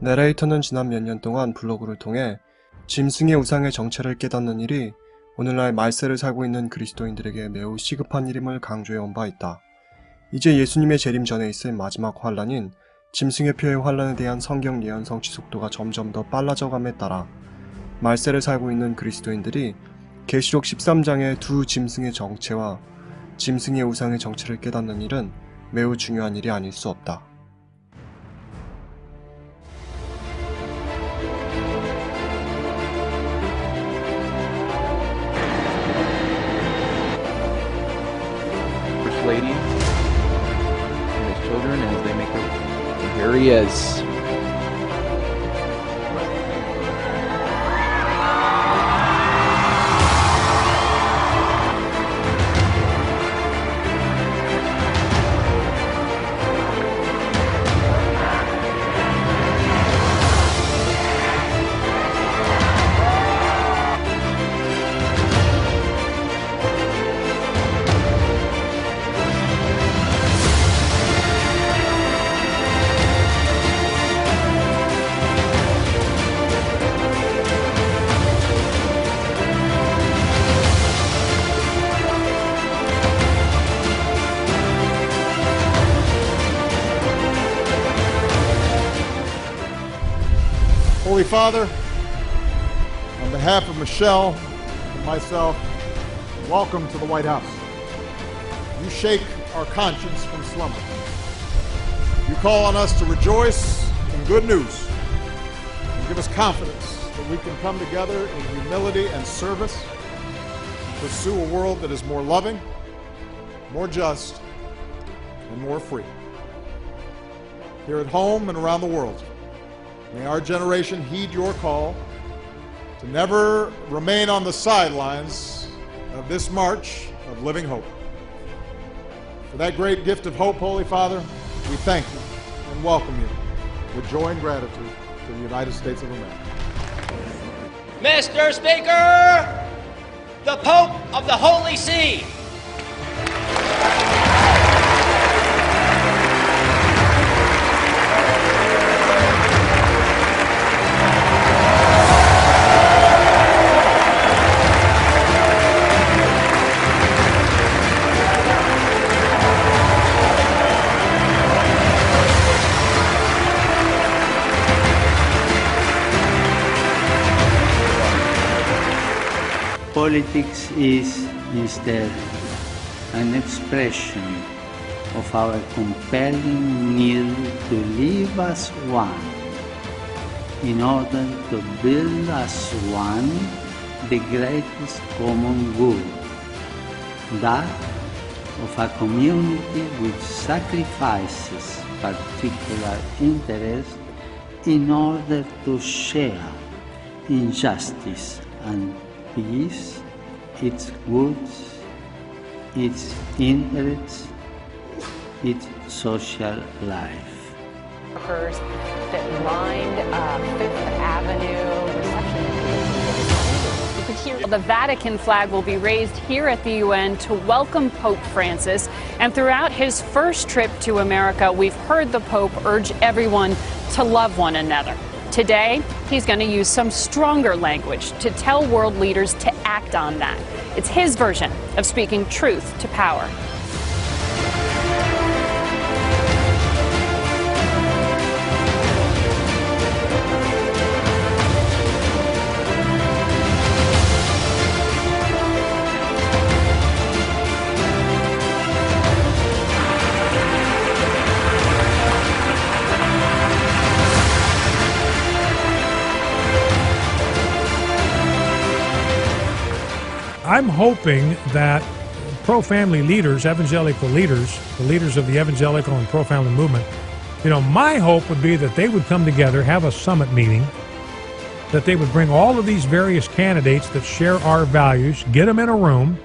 내레이터는 지난 몇 년 동안 블로그를 통해 짐승의 우상의 정체를 깨닫는 일이 오늘날 말세를 살고 있는 그리스도인들에게 매우 시급한 일임을 강조해온 바 있다. 이제 예수님의 재림 전에 있을 마지막 환란인 짐승의 표의 환란에 대한 성경 예언 성취 속도가 점점 더 빨라져감에 따라 말세를 살고 있는 그리스도인들이 계시록 13장의 두 짐승의 정체와 짐승의 우상의 정체를 깨닫는 일은 매우 중요한 일이 아닐 수 없다. First Lady and his children as they make their... Here he is. Holy Father, on behalf of Michelle and myself, welcome to the White House. You shake our conscience from slumber. You call on us to rejoice in good news and give us confidence that we can come together in humility and service to pursue a world that is more loving, more just, and more free. Here at home and around the world, may our generation heed your call to never remain on the sidelines of this march of living hope. For that great gift of hope, Holy Father, we thank you and welcome you with joy and gratitude to the United States of America. Mr. Speaker, the Pope of the Holy See. Politics is instead an expression of our compelling need to live as one in order to build as one the greatest common good, that of a community which sacrifices particular interests in order to share injustice and peace, its goods, its interests, its social life. Workers that lined Fifth Avenue reception. You could hear the Vatican flag will be raised here at the UN to welcome Pope Francis. And throughout his first trip to America, we've heard the Pope urge everyone to love one another. Today, he's going to use some stronger language to tell world leaders to act on that. It's his version of speaking truth to power. I'm hoping that pro-family leaders, evangelical leaders, the leaders of the evangelical and pro-family movement, my hope would be that they would come together, have a summit meeting, that they would bring all of these various candidates that share our values, get them in a room,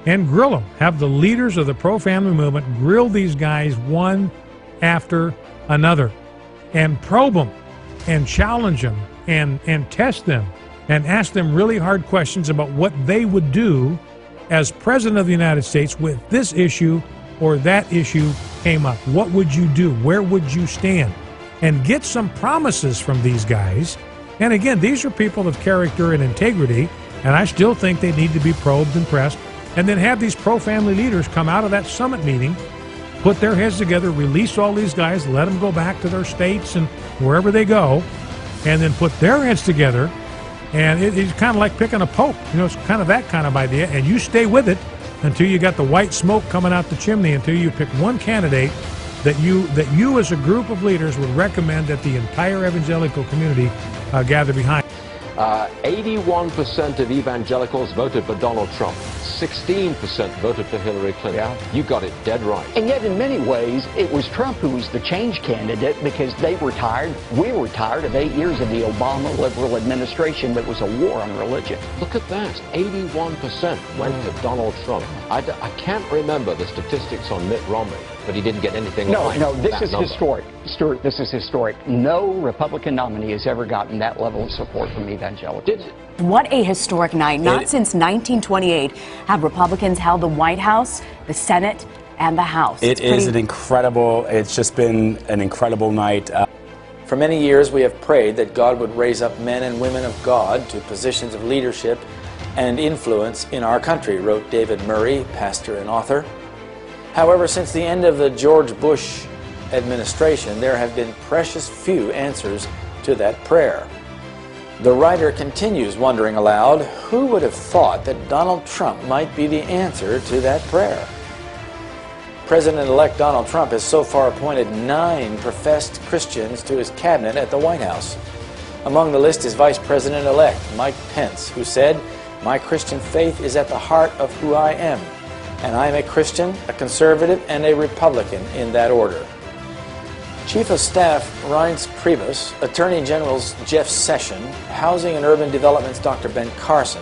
and grill them. Have the leaders of the pro-family movement grill these guys one after another and probe them and challenge them and test them and ask them really hard questions about what they would do as President of the United States with this issue or that issue came up. What would you do? Where would you stand? and get some promises from these guys. And again, these are people of character and integrity, and I still think they need to be probed and pressed. And then have these pro-family leaders come out of that summit meeting, put their heads together, release all these guys, let them go back to their states and wherever they go, and then put their heads together. And it's kind of like picking a pope. You know, it's kind of that kind of idea. And you stay with it until you got the white smoke coming out the chimney, until you pick one candidate that you as a group of leaders would recommend that the entire evangelical community gather behind. 81% of evangelicals voted for Donald Trump. 16% voted for Hillary Clinton. Yeah. You got it dead right. And yet, in many ways, it was Trump who was the change candidate because they were tired. We were tired of 8 years of the Obama liberal administration that was a war on religion. Look at that. 81% went for Donald Trump. I can't remember the statistics on Mitt Romney, but he didn't get anything like No, this that is number. historic. Stuart, this is historic. No Republican nominee has ever gotten that level of support from evangelicals. What a historic night. Not since 1928 have Republicans held the White House, the Senate, and the House. It's just been an incredible night. For many years, we have prayed that God would raise up men and women of God to positions of leadership and influence in our country, wrote David Murray, pastor and author. However, since the end of the George Bush administration, there have been precious few answers to that prayer. The writer continues wondering aloud, who would have thought that Donald Trump might be the answer to that prayer? President-elect Donald Trump has so far appointed 9 professed Christians to his cabinet at the White House. Among the list is Vice President-elect Mike Pence, who said, "My Christian faith is at the heart of who I am, and I am a Christian, a conservative, and a Republican in that order." Chief of Staff Reince Priebus, Attorney General's Jeff Sessions, Housing and Urban Development's Dr. Ben Carson,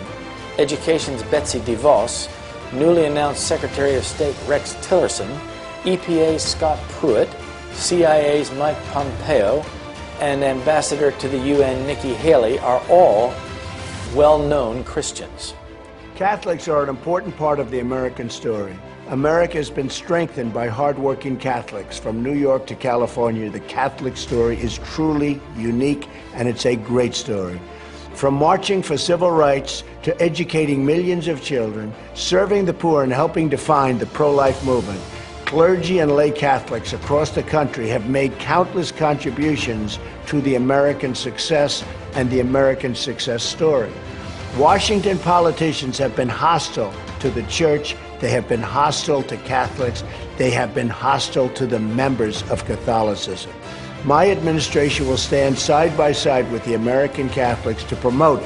Education's Betsy DeVos, newly announced Secretary of State Rex Tillerson, EPA's Scott Pruitt, CIA's Mike Pompeo, and Ambassador to the UN Nikki Haley are all well-known Christians. Catholics are an important part of the American story. America has been strengthened by hardworking Catholics. From New York to California, the Catholic story is truly unique, and it's a great story. From marching for civil rights to educating millions of children, serving the poor, and helping define the pro-life movement, clergy and lay Catholics across the country have made countless contributions to the American success and the American success story. Washington politicians have been hostile to the church. They have been hostile to Catholics. They have been hostile to the members of Catholicism. My administration will stand side by side with the American Catholics to promote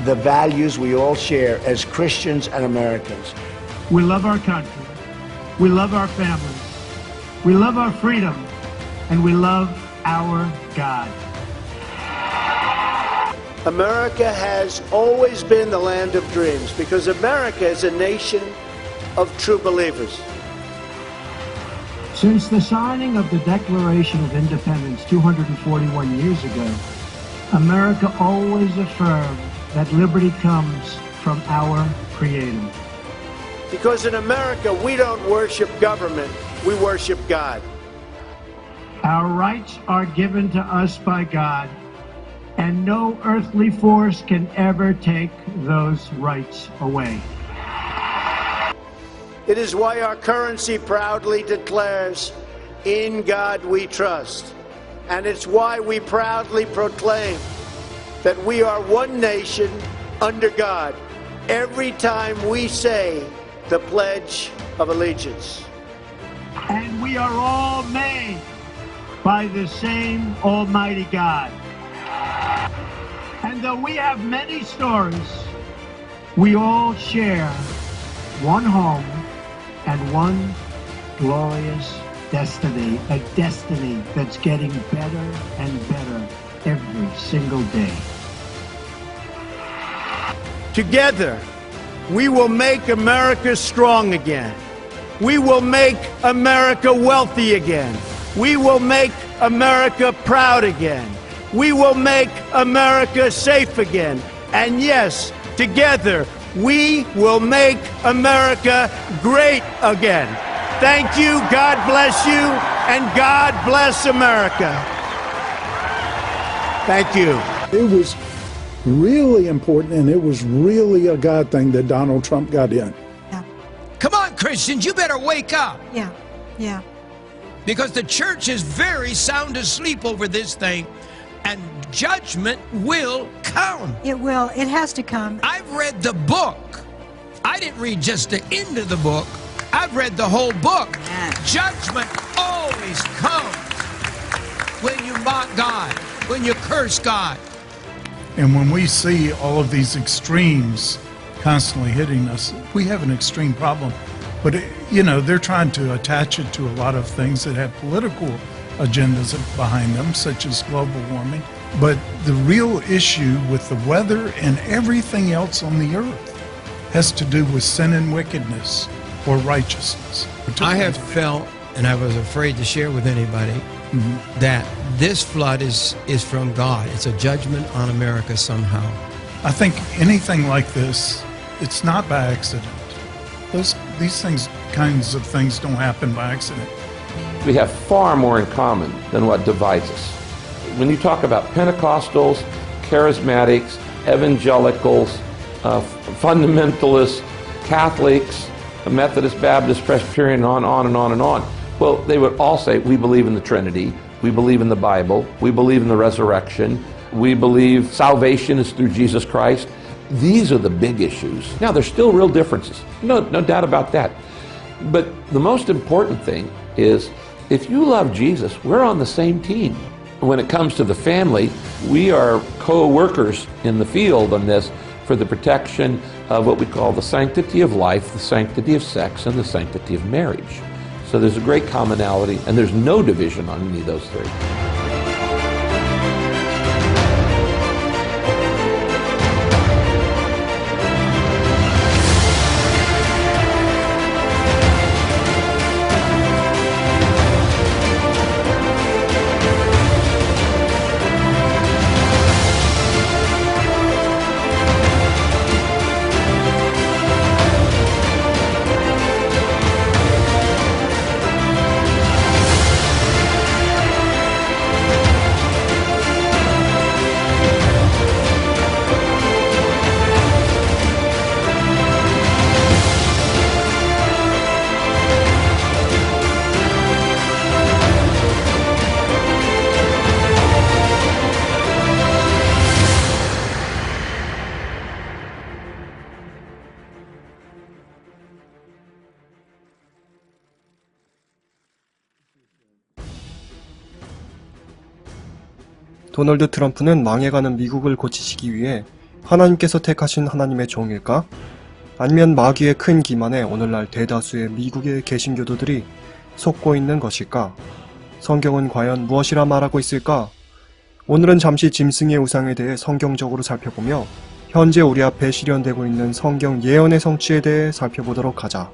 the values we all share as Christians and Americans. We love our country. We love our families. We love our freedom. And we love our God. America has always been the land of dreams because America is a nation of true believers. Since the signing of the Declaration of Independence 241 years ago, America always affirmed that liberty comes from our Creator. Because in America, we don't worship government, we worship God. Our rights are given to us by God, and no earthly force can ever take those rights away. It is why our currency proudly declares, "In God we trust." And it's why we proudly proclaim that we are one nation under God every time we say the Pledge of Allegiance. And we are all made by the same Almighty God. And though we have many stories, we all share one home and one glorious destiny, a destiny that's getting better and better every single day. Together, we will make America strong again. We will make America wealthy again. We will make America proud again. We will make America safe again. And yes, together, we will make America great again. Thank you, God bless you, and God bless America. Thank you. It was really important, and it was really a God thing that Donald Trump got in. Come on, Christians, you better wake up. Yeah, yeah. Because the church is very sound asleep over this thing, and judgment will come. It will. It has to come. I've read the book. I didn't read just the end of the book. I've read the whole book. Judgment always comes when you mock God, when you curse God. And when we see all of these extremes constantly hitting us, we have an extreme problem. But, they're trying to attach it to a lot of things that have political agendas behind them, such as global warming. But the real issue with the weather and everything else on the earth has to do with sin and wickedness or righteousness. I have felt, and I was afraid to share with anybody, that this flood is from God. It's a judgment on America somehow. I think anything like this, it's not by accident. These kinds of things don't happen by accident. We have far more in common than what divides us. When you talk about Pentecostals, charismatics, evangelicals, fundamentalists, Catholics, Methodist, Baptist, Presbyterian, on and on and on. Well, they would all say, we believe in the Trinity, we believe in the Bible, we believe in the resurrection, we believe salvation is through Jesus Christ. These are the big issues. Now, there's still real differences. No doubt about that. But the most important thing is, if you love Jesus, we're on the same team. When it comes to the family, we are co-workers in the field on this for the protection of what we call the sanctity of life, the sanctity of sex, and the sanctity of marriage. So there's a great commonality, and there's no division on any of those three. 도널드 트럼프는 망해가는 미국을 고치시기 위해 하나님께서 택하신 하나님의 종일까? 아니면 마귀의 큰 기만에 오늘날 대다수의 미국의 개신교도들이 속고 있는 것일까? 성경은 과연 무엇이라 말하고 있을까? 오늘은 잠시 짐승의 우상에 대해 성경적으로 살펴보며 현재 우리 앞에 실현되고 있는 성경 예언의 성취에 대해 살펴보도록 하자.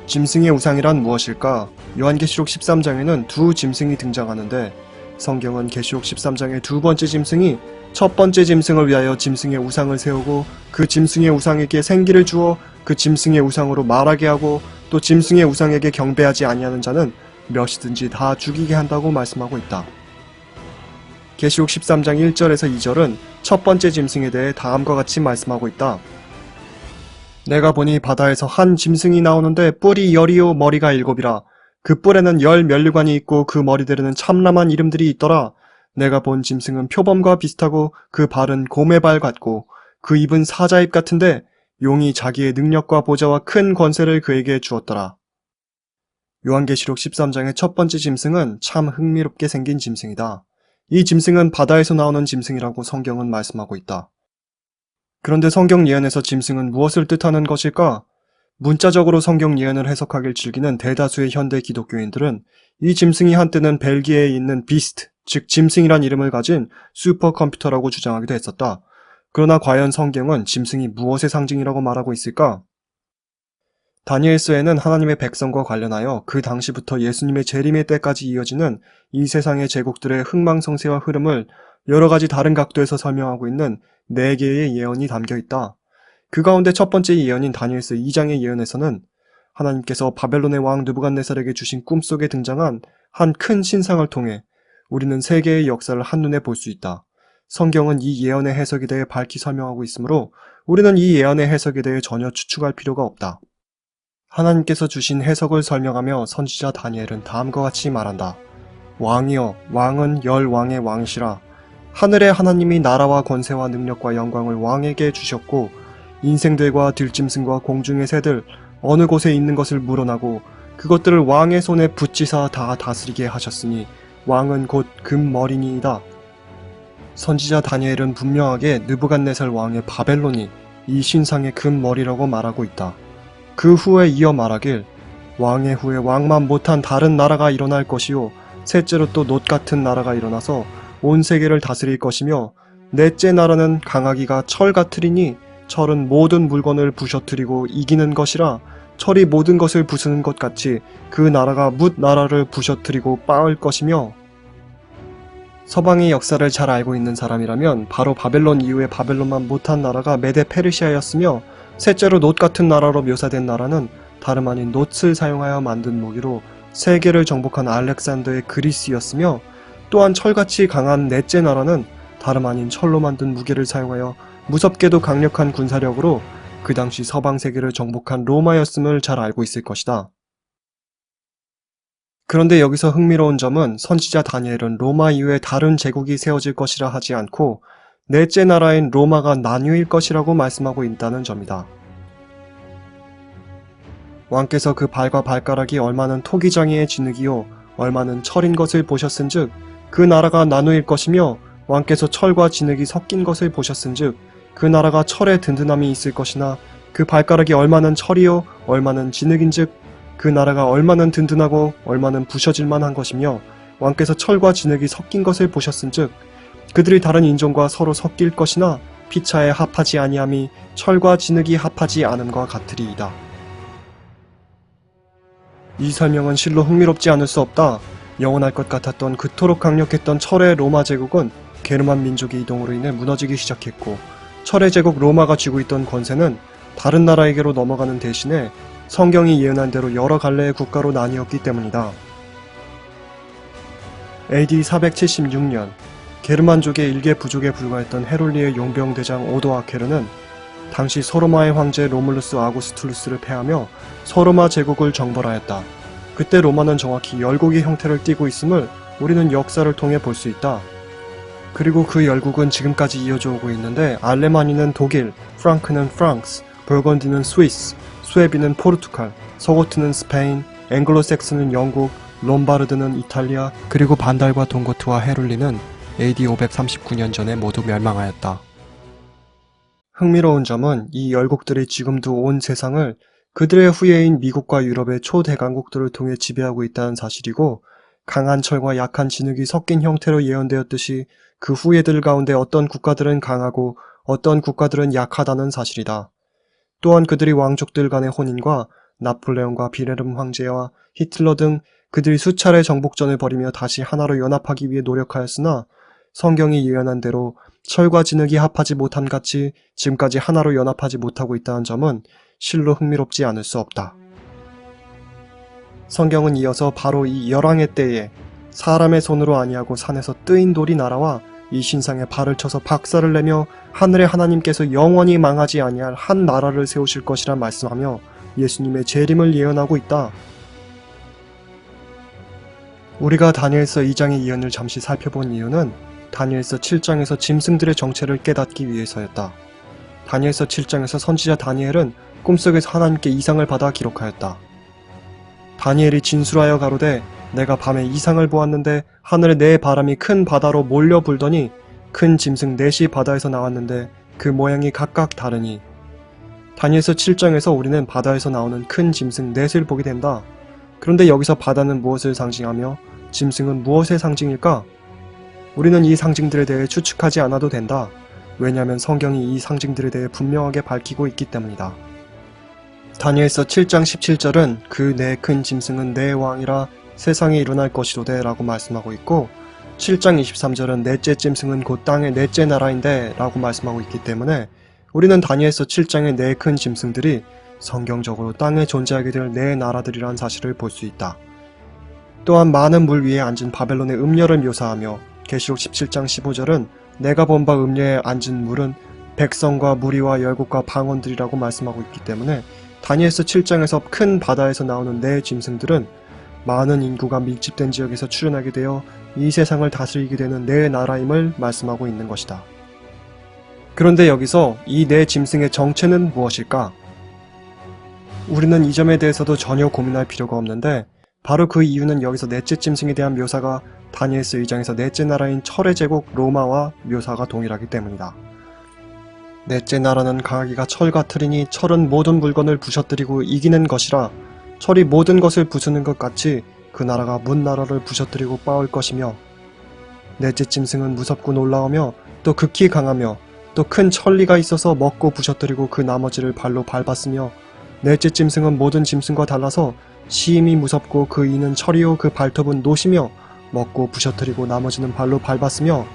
짐승의 우상이란 무엇일까? 요한계시록 13장에는 두 짐승이 등장하는데 성경은 계시록 13장의 두 번째 짐승이 첫 번째 짐승을 위하여 짐승의 우상을 세우고 그 짐승의 우상에게 생기를 주어 그 짐승의 우상으로 말하게 하고 또 짐승의 우상에게 경배하지 아니하는 자는 몇이든지 다 죽이게 한다고 말씀하고 있다. 계시록 13장 1절에서 2절은 첫 번째 짐승에 대해 다음과 같이 말씀하고 있다. 내가 보니 바다에서 한 짐승이 나오는데 뿔이 10이요 머리가 7이라. 그 뿔에는 10 면류관이 있고 그 머리들에는 참람한 이름들이 있더라. 내가 본 짐승은 표범과 비슷하고 그 발은 곰의 발 같고 그 입은 사자입 같은데 용이 자기의 능력과 보좌와 큰 권세를 그에게 주었더라. 요한계시록 13장의 첫 번째 짐승은 참 흥미롭게 생긴 짐승이다. 이 짐승은 바다에서 나오는 짐승이라고 성경은 말씀하고 있다. 그런데 성경 예언에서 짐승은 무엇을 뜻하는 것일까? 문자적으로 성경 예언을 해석하길 즐기는 대다수의 현대 기독교인들은 이 짐승이 한때는 벨기에에 있는 비스트, 즉 짐승이란 이름을 가진 슈퍼컴퓨터라고 주장하기도 했었다. 그러나 과연 성경은 짐승이 무엇의 상징이라고 말하고 있을까? 다니엘서에는 하나님의 백성과 관련하여 그 당시부터 예수님의 재림의 때까지 이어지는 이 세상의 제국들의 흥망성쇠와 흐름을 여러 가지 다른 각도에서 설명하고 있는 4개의 예언이 담겨 있다. 그 가운데 첫 번째 예언인 다니엘서 2장의 예언에서는 하나님께서 바벨론의 왕 느부갓네살에게 주신 꿈속에 등장한 한 큰 신상을 통해 우리는 세계의 역사를 한눈에 볼 수 있다. 성경은 이 예언의 해석에 대해 밝히 설명하고 있으므로 우리는 이 예언의 해석에 대해 전혀 추측할 필요가 없다. 하나님께서 주신 해석을 설명하며 선지자 다니엘은 다음과 같이 말한다. 왕이여, 왕은 열왕의 왕이시라. 하늘의 하나님이 나라와 권세와 능력과 영광을 왕에게 주셨고 인생들과 들짐승과 공중의 새들 어느 곳에 있는 것을 물어나고 그것들을 왕의 손에 붙이사 다 다스리게 하셨으니 왕은 곧 금머리니이다. 선지자 다니엘은 분명하게 느부갓네살 왕의 바벨론이 이 신상의 금머리라고 말하고 있다. 그 후에 이어 말하길 왕의 후에 왕만 못한 다른 나라가 일어날 것이요 셋째로 또 놋 같은 나라가 일어나서 온 세계를 다스릴 것이며 넷째 나라는 강하기가 철 같으리니 철은 모든 물건을 부셔뜨리고 이기는 것이라 철이 모든 것을 부수는 것 같이 그 나라가 뭇 나라를 부셔뜨리고 빻을 것이며 서방의 역사를 잘 알고 있는 사람이라면 바로 바벨론 이후에 바벨론만 못한 나라가 메데 페르시아였으며 셋째로 놋 같은 나라로 묘사된 나라는 다름 아닌 놋을 사용하여 만든 무기로 세계를 정복한 알렉산더의 그리스였으며 또한 철같이 강한 넷째 나라는 다름 아닌 철로 만든 무기를 사용하여 무섭게도 강력한 군사력으로 그 당시 서방 세계를 정복한 로마였음을 잘 알고 있을 것이다. 그런데 여기서 흥미로운 점은 선지자 다니엘은 로마 이후에 다른 제국이 세워질 것이라 하지 않고 넷째 나라인 로마가 나뉘일 것이라고 말씀하고 있다는 점이다. 왕께서 그 발과 발가락이 얼마는 토기장이의 진흙이요 얼마는 철인 것을 보셨은즉 그 나라가 나누일 것이며 왕께서 철과 진흙이 섞인 것을 보셨은즉 그 나라가 철의 든든함이 있을 것이나 그 발가락이 얼마는 철이요 얼마는 진흙인즉 그 나라가 얼마는 든든하고 얼마는 부셔질만 한 것이며 왕께서 철과 진흙이 섞인 것을 보셨은즉 그들이 다른 인종과 서로 섞일 것이나 피차에 합하지 아니함이 철과 진흙이 합하지 않음과 같으리이다. 이 설명은 실로 흥미롭지 않을 수 없다. 영원할 것 같았던 그토록 강력했던 철의 로마 제국은 게르만 민족의 이동으로 인해 무너지기 시작했고 철의 제국 로마가 쥐고 있던 권세는 다른 나라에게로 넘어가는 대신에 성경이 예언한 대로 여러 갈래의 국가로 나뉘었기 때문이다. AD 476년 게르만족의 일개 부족에 불과했던 헤롤리의 용병 대장 오도아케르는 당시 소로마의 황제 로물루스 아구스툴루스를 패하며 소로마 제국을 정벌하였다. 그때 로마는 정확히 열국의 형태를 띠고 있음을 우리는 역사를 통해 볼 수 있다. 그리고 그 열국은 지금까지 이어져 오고 있는데 알레마니는 독일, 프랑크는 프랑스, 벌건디는 스위스, 스웨비는 포르투갈, 서고트는 스페인, 앵글로색스는 영국, 롬바르드는 이탈리아, 그리고 반달과 동고트와 헤룰리는 AD 539년 전에 모두 멸망하였다. 흥미로운 점은 이 열국들이 지금도 온 세상을 그들의 후예인 미국과 유럽의 초대강국들을 통해 지배하고 있다는 사실이고 강한 철과 약한 진흙이 섞인 형태로 예언되었듯이 그 후예들 가운데 어떤 국가들은 강하고 어떤 국가들은 약하다는 사실이다. 또한 그들이 왕족들 간의 혼인과 나폴레옹과 비레름 황제와 히틀러 등 그들이 수차례 정복전을 벌이며 다시 하나로 연합하기 위해 노력하였으나 성경이 예언한 대로 철과 진흙이 합하지 못함 같이 지금까지 하나로 연합하지 못하고 있다는 점은 실로 흥미롭지 않을 수 없다. 성경은 이어서 바로 이 열왕의 때에 사람의 손으로 아니하고 산에서 뜨인 돌이 날아와 이 신상에 발을 쳐서 박살을 내며 하늘의 하나님께서 영원히 망하지 아니할 한 나라를 세우실 것이라 말씀하며 예수님의 재림을 예언하고 있다. 우리가 다니엘서 2장의 예언을 잠시 살펴본 이유는 다니엘서 7장에서 짐승들의 정체를 깨닫기 위해서였다. 다니엘서 7장에서 선지자 다니엘은 꿈속에서 하나님께 이상을 받아 기록하였다. 다니엘이 진술하여 가로되 내가 밤에 이상을 보았는데 하늘에 네 바람이 큰 바다로 몰려 불더니 큰 짐승 넷이 바다에서 나왔는데 그 모양이 각각 다르니. 다니엘서 7장에서 우리는 바다에서 나오는 큰 짐승 넷을 보게 된다. 그런데 여기서 바다는 무엇을 상징하며 짐승은 무엇의 상징일까? 우리는 이 상징들에 대해 추측하지 않아도 된다. 왜냐하면 성경이 이 상징들에 대해 분명하게 밝히고 있기 때문이다. 다니엘서 7장 17절은 그 네 큰 짐승은 네 왕이라 세상에 일어날 것이로되 라고 말씀하고 있고 7장 23절은 넷째 짐승은 곧 땅의 넷째 나라인데 라고 말씀하고 있기 때문에 우리는 다니엘서 7장의 네 큰 짐승들이 성경적으로 땅에 존재하게 될 네 나라들이란 사실을 볼 수 있다. 또한 많은 물 위에 앉은 바벨론의 음녀를 묘사하며 계시록 17장 15절은 내가 본 바 음녀에 앉은 물은 백성과 무리와 열국과 방언들이라고 말씀하고 있기 때문에 다니엘서 7장에서 큰 바다에서 나오는 네 짐승들은 많은 인구가 밀집된 지역에서 출현하게 되어 이 세상을 다스리게 되는 네 나라임을 말씀하고 있는 것이다. 그런데 여기서 이 네 짐승의 정체는 무엇일까? 우리는 이 점에 대해서도 전혀 고민할 필요가 없는데 바로 그 이유는 여기서 넷째 짐승에 대한 묘사가 다니엘서 2장에서 넷째 나라인 철의 제국 로마와 묘사가 동일하기 때문이다. 넷째 나라는 강하기가 철과 틀이니 철은 모든 물건을 부셔뜨리고 이기는 것이라 철이 모든 것을 부수는 것 같이 그 나라가 문 나라를 부셔뜨리고 빠올 것이며 넷째 짐승은 무섭고 놀라우며 또 극히 강하며 또 큰 천리가 있어서 먹고 부셔뜨리고 그 나머지를 발로 밟았으며 넷째 짐승은 모든 짐승과 달라서 심히 무섭고 그 이는 철이요 그 발톱은 노시며 먹고 부셔뜨리고 나머지는 발로 밟았으며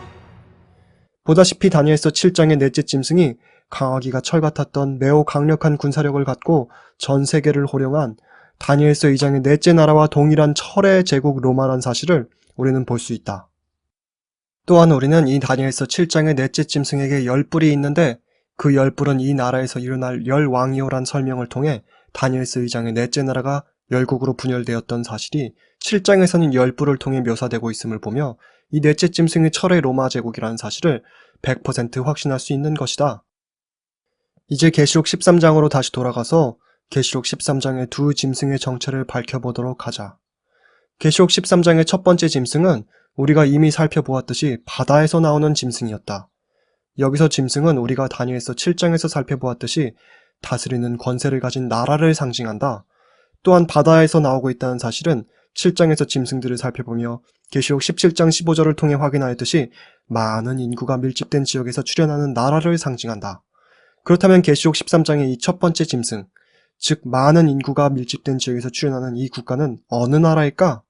보다시피 다니엘서 7장의 넷째 짐승이 강하기가 철 같았던 매우 강력한 군사력을 갖고 전 세계를 호령한 다니엘서 2장의 넷째 나라와 동일한 철의 제국 로마란 사실을 우리는 볼 수 있다. 또한 우리는 이 다니엘서 7장의 넷째 짐승에게 10뿔이 있는데 그 10뿔은 이 나라에서 일어날 10왕이요란 설명을 통해 다니엘서 2장의 넷째 나라가 열국으로 분열되었던 사실이 7장에서는 10뿔을 통해 묘사되고 있음을 보며 이 넷째 짐승의 철의 로마 제국이라는 사실을 100% 확신할 수 있는 것이다. 이제 계시록 13장으로 다시 돌아가서 계시록 13장의 두 짐승의 정체를 밝혀보도록 하자. 계시록 13장의 첫 번째 짐승은 우리가 이미 살펴보았듯이 바다에서 나오는 짐승이었다. 여기서 짐승은 우리가 다니엘서 7장에서 살펴보았듯이 다스리는 권세를 가진 나라를 상징한다. 또한 바다에서 나오고 있다는 사실은 7장에서 짐승들을 살펴보며 계시록 17장 15절을 통해 확인하였듯이 많은 인구가 밀집된 지역에서 출현하는 나라를 상징한다. 그렇다면 계시록 13장의 이 첫 번째 짐승, 즉 많은 인구가 밀집된 지역에서 출현하는 이 국가는 어느 나라일까?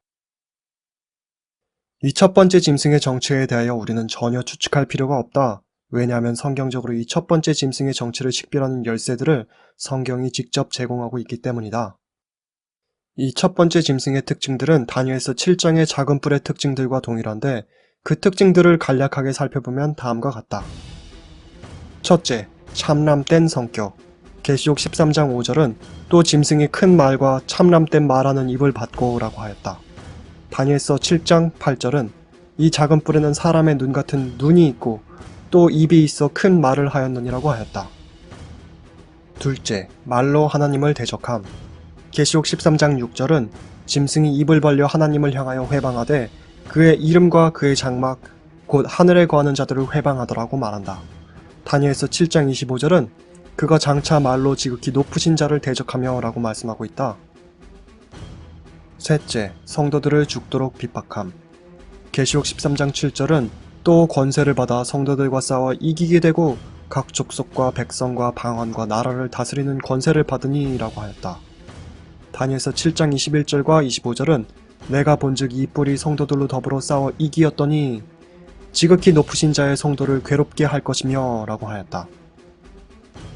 이 첫 번째 짐승의 정체에 대하여 우리는 전혀 추측할 필요가 없다. 왜냐하면 성경적으로 이 첫 번째 짐승의 정체를 식별하는 열쇠들을 성경이 직접 제공하고 있기 때문이다. 이 첫 번째 짐승의 특징들은 다니엘서 7장의 작은 뿔의 특징들과 동일한데 그 특징들을 간략하게 살펴보면 다음과 같다. 첫째, 참람된 성격. 계시록 13장 5절은 또 짐승이 큰 말과 참람된 말하는 입을 받고 라고 하였다. 다니엘서 7장 8절은 이 작은 뿔에는 사람의 눈 같은 눈이 있고 또 입이 있어 큰 말을 하였느니라고 하였다. 둘째, 말로 하나님을 대적함. 계시록 13장 6절은 짐승이 입을 벌려 하나님을 향하여 회방하되 그의 이름과 그의 장막 곧 하늘에 거하는 자들을 회방하더라고 말한다. 다니엘서 7장 25절은 그가 장차 말로 지극히 높으신 자를 대적하며 라고 말씀하고 있다. 셋째, 성도들을 죽도록 핍박함. 계시록 13장 7절은 또 권세를 받아 성도들과 싸워 이기게 되고 각 족속과 백성과 방언과 나라를 다스리는 권세를 받으니 라고 하였다. 다니엘서 7장 21절과 25절은 내가 본즉 이 뿔이 성도들로 더불어 싸워 이기었더니 지극히 높으신 자의 성도를 괴롭게 할 것이며 라고 하였다.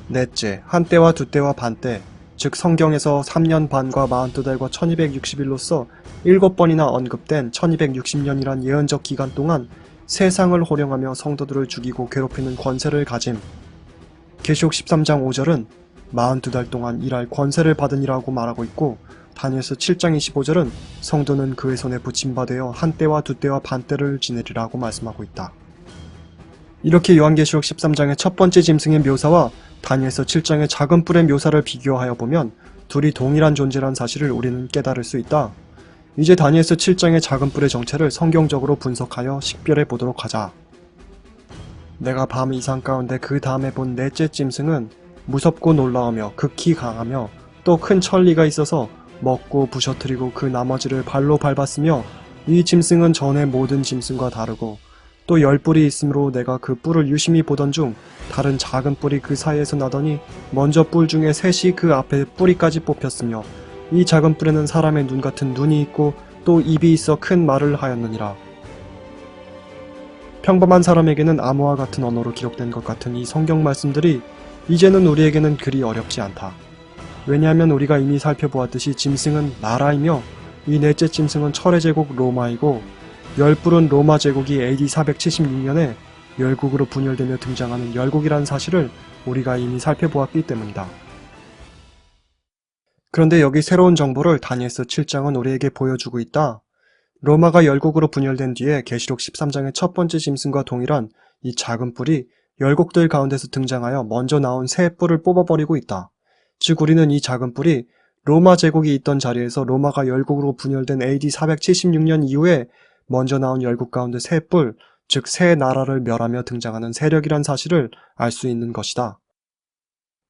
넷째, 한때와 두때와 반때, 즉 성경에서 3년 반과 42달과 1260일로서 7번이나 언급된 1260년이란 예언적 기간 동안 세상을 호령하며 성도들을 죽이고 괴롭히는 권세를 가짐. 계시록 13장 5절은 42달 동안 일할 권세를 받으니라고 말하고 있고 다니엘서 7장 25절은 성도는 그의 손에 붙임받아 한때와 두때와 반때를 지내리라고 말씀하고 있다. 이렇게 요한계시록 13장의 첫 번째 짐승의 묘사와 다니엘서 7장의 작은 뿔의 묘사를 비교하여 보면 둘이 동일한 존재란 사실을 우리는 깨달을 수 있다. 이제 다니엘서 7장의 작은 뿔의 정체를 성경적으로 분석하여 식별해 보도록 하자. 내가 밤 이상 가운데 그 다음에 본 넷째 짐승은 무섭고 놀라우며 극히 강하며 또 큰 천리가 있어서 먹고 부셔뜨리고 그 나머지를 발로 밟았으며 이 짐승은 전의 모든 짐승과 다르고 또 10뿔이 있으므로 내가 그 뿔을 유심히 보던 중 다른 작은 뿔이 그 사이에서 나더니 먼저 뿔 중에 셋이 그 앞에 뿌리까지 뽑혔으며 이 작은 뿔에는 사람의 눈 같은 눈이 있고 또 입이 있어 큰 말을 하였느니라. 평범한 사람에게는 암호와 같은 언어로 기록된 것 같은 이 성경 말씀들이 이제는 우리에게는 그리 어렵지 않다. 왜냐하면 우리가 이미 살펴보았듯이 짐승은 나라이며 이 넷째 짐승은 철의 제국 로마이고 열불은 로마 제국이 AD 476년에 열국으로 분열되며 등장하는 열국이라는 사실을 우리가 이미 살펴보았기 때문이다. 그런데 여기 새로운 정보를 다니엘서 7장은 우리에게 보여주고 있다. 로마가 열국으로 분열된 뒤에 계시록 13장의 첫 번째 짐승과 동일한 이 작은 뿔이 열국들 가운데서 등장하여 먼저 나온 새 뿔을 뽑아버리고 있다. 즉 우리는 이 작은 뿔이 로마 제국이 있던 자리에서 로마가 열국으로 분열된 AD 476년 이후에 먼저 나온 열국 가운데 새 뿔, 즉 새 나라를 멸하며 등장하는 세력이란 사실을 알 수 있는 것이다.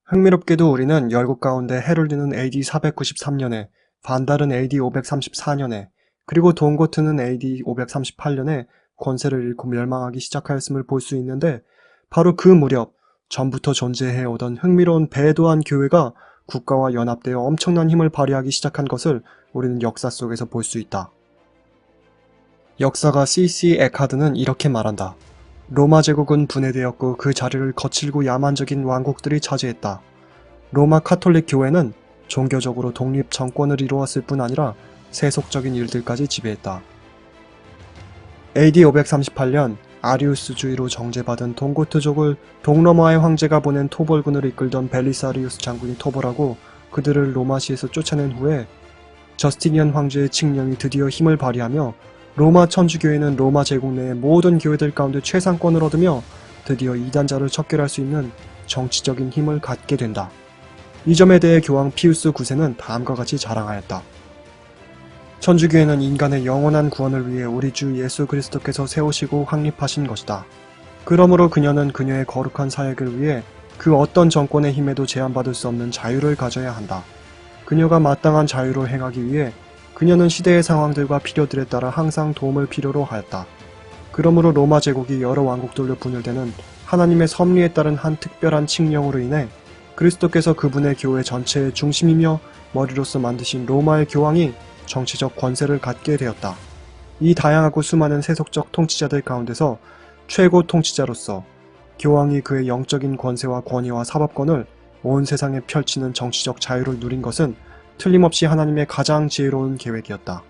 흥미롭게도 우리는 열국 가운데 헤롤드는 AD 493년에, 반달은 AD 534년에, 그리고 동고트는 AD 538년에 권세를 잃고 멸망하기 시작하였음을 볼 수 있는데 바로 그 무렵 전부터 존재해오던 흥미로운 배도한 교회가 국가와 연합되어 엄청난 힘을 발휘하기 시작한 것을 우리는 역사 속에서 볼 수 있다. 역사가 C.C. 에카드는 이렇게 말한다. 로마 제국은 분해되었고 그 자리를 거칠고 야만적인 왕국들이 차지했다. 로마 카톨릭 교회는 종교적으로 독립 정권을 이루었을 뿐 아니라 세속적인 일들까지 지배했다. AD 538년 아리우스주의로 정죄받은 동고트족을 동로마의 황제가 보낸 토벌군을 이끌던 벨리사리우스 장군이 토벌하고 그들을 로마시에서 쫓아낸 후에 저스티니안 황제의 칙령이 드디어 힘을 발휘하며 로마 천주교회는 로마 제국 내의 모든 교회들 가운데 최상권을 얻으며 드디어 이단자를 척결할 수 있는 정치적인 힘을 갖게 된다. 이 점에 대해 교황 피우스 9세는 다음과 같이 자랑하였다. 천주교회는 인간의 영원한 구원을 위해 우리 주 예수 그리스도께서 세우시고 확립하신 것이다. 그러므로 그녀는 그녀의 거룩한 사역을 위해 그 어떤 정권의 힘에도 제한받을 수 없는 자유를 가져야 한다. 그녀가 마땅한 자유로 행하기 위해 그녀는 시대의 상황들과 필요들에 따라 항상 도움을 필요로 하였다. 그러므로 로마 제국이 여러 왕국들로 분열되는 하나님의 섭리에 따른 한 특별한 칙령으로 인해 그리스도께서 그분의 교회 전체의 중심이며 머리로서 만드신 로마의 교황이 정치적 권세를 갖게 되었다. 이 다양하고 수많은 세속적 통치자들 가운데서 최고 통치자로서 교황이 그의 영적인 권세와 권위와 사법권을 온 세상에 펼치는 정치적 자유를 누린 것은 틀림없이 하나님의 가장 지혜로운 계획이었다.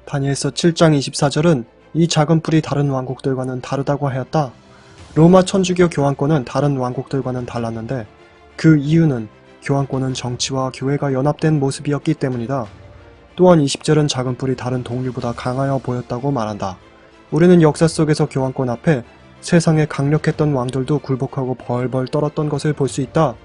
다니엘서 7장 24절은 이 작은 뿔이 다른 왕국들과는 다르다고 하였다. 로마 천주교 교황권은 다른 왕국들과는 달랐는데 그 이유는 교황권은 정치와 교회가 연합된 모습이었기 때문이다. 또한 20절은 작은 뿔이 다른 동류보다 강하여 보였다고 말한다. 우리는 역사 속에서 교황권 앞에 세상에 강력했던 왕들도 굴복하고 벌벌 떨었던 것을 볼 수 있다.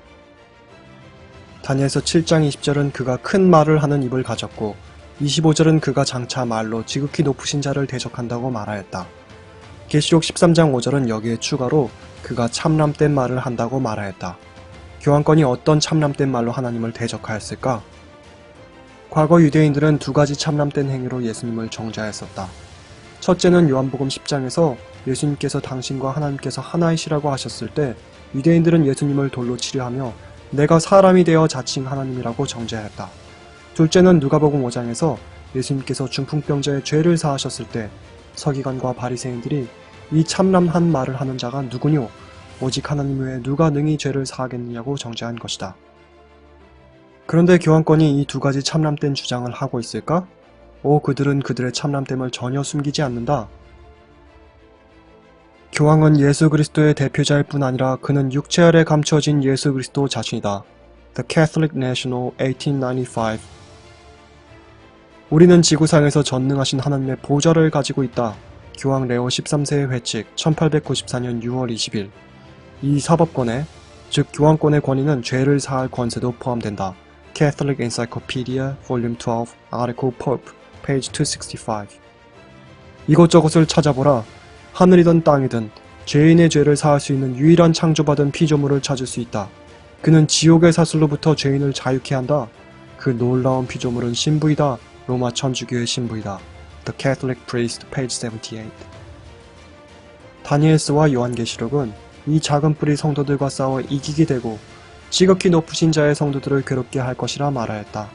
다니엘서 7장 20절은 그가 큰 말을 하는 입을 가졌고 25절은 그가 장차 말로 지극히 높으신 자를 대적한다고 말하였다. 계시록 13장 5절은 여기에 추가로 그가 참람된 말을 한다고 말하였다. 교황권이 어떤 참람된 말로 하나님을 대적하였을까? 과거 유대인들은 두 가지 참람된 행위로 예수님을 정죄하였었다. 첫째는 요한복음 10장에서 예수님께서 당신과 하나님께서 하나이시라고 하셨을 때 유대인들은 예수님을 돌로 치려하며 내가 사람이 되어 자칭 하나님이라고 정죄하였다. 둘째는 누가복음 5장에서 예수님께서 중풍병자의 죄를 사하셨을 때 서기관과 바리새인들이 이 참람한 말을 하는 자가 누구뇨? 오직 하나님 외에 누가 능히 죄를 사하겠느냐고 정죄한 것이다. 그런데 교황권이 이 두 가지 참람된 주장을 하고 있을까? 그들은 그들의 참람됨을 전혀 숨기지 않는다. 교황은 예수 그리스도의 대표자일 뿐 아니라 그는 육체 아래 감추어진 예수 그리스도 자신이다. The Catholic National 1895. 우리는 지구상에서 전능하신 하나님의 보좌를 가지고 있다. 교황 레오 13세의 회칙 1894년 6월 20일. 이 사법권에, 즉 교황권의 권위는 죄를 사할 권세도 포함된다. Catholic Encyclopedia, Volume 12, Article Pope, page 265. 이것저것을 찾아보라. 하늘이든 땅이든 죄인의 죄를 사할 수 있는 유일한 창조받은 피조물을 찾을 수 있다. 그는 지옥의 사슬로부터 죄인을 자유케 한다. 그 놀라운 피조물은 신부이다. 로마 천주교의 신부이다. The Catholic Priest, page 78. 다니엘서와 요한계시록은 이 작은 뿔이 성도들과 싸워 이기게 되고 지극히 높으신 자의 성도들을 괴롭게 할 것이라 말하였다.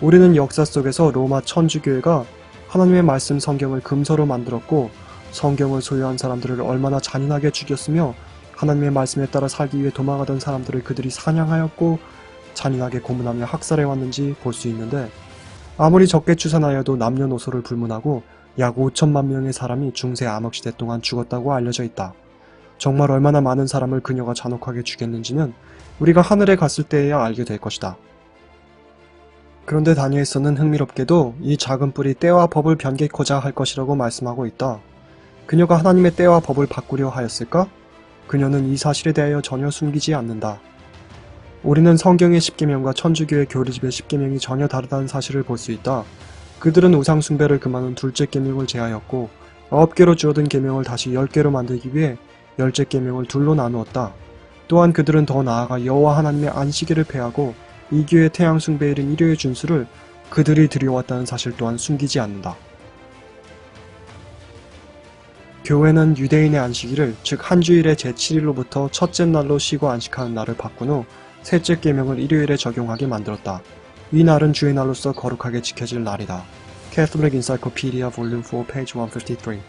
우리는 역사 속에서 로마 천주교회가 하나님의 말씀 성경을 금서로 만들었고 성경을 소유한 사람들을 얼마나 잔인하게 죽였으며 하나님의 말씀에 따라 살기 위해 도망하던 사람들을 그들이 사냥하였고 잔인하게 고문하며 학살해왔는지 볼 수 있는데 아무리 적게 추산하여도 남녀노소를 불문하고 약 5천만 명의 사람이 중세 암흑시대 동안 죽었다고 알려져 있다. 정말 얼마나 많은 사람을 그녀가 잔혹하게 죽였는지는 우리가 하늘에 갔을 때에야 알게 될 것이다. 그런데 다니엘서는 흥미롭게도 이 작은 뿔이 때와 법을 변개코자 할 것이라고 말씀하고 있다. 그녀가 하나님의 때와 법을 바꾸려 하였을까? 그녀는 이 사실에 대하여 전혀 숨기지 않는다. 우리는 성경의 십계명과 천주교의 교리집의 십계명이 전혀 다르다는 사실을 볼 수 있다. 그들은 우상 숭배를 금하는 둘째 계명을 제하였고 9개로 줄어든 계명을 다시 10개로 만들기 위해 10째 계명을 둘로 나누었다. 또한 그들은 더 나아가 여호와 하나님의 안식일을 폐하고 이교의 태양 숭배일인 일요의 준수를 그들이 들여왔다는 사실 또한 숨기지 않는다. 교회는 유대인의 안식일을, 즉 한 주일의 제7일로부터 첫째 날로 쉬고 안식하는 날을 바꾼 후 셋째 계명을 일요일에 적용하게 만들었다. 이 날은 주의 날로서 거룩하게 지켜질 날이다. Catholic Encyclopedia Volume 4, page 153.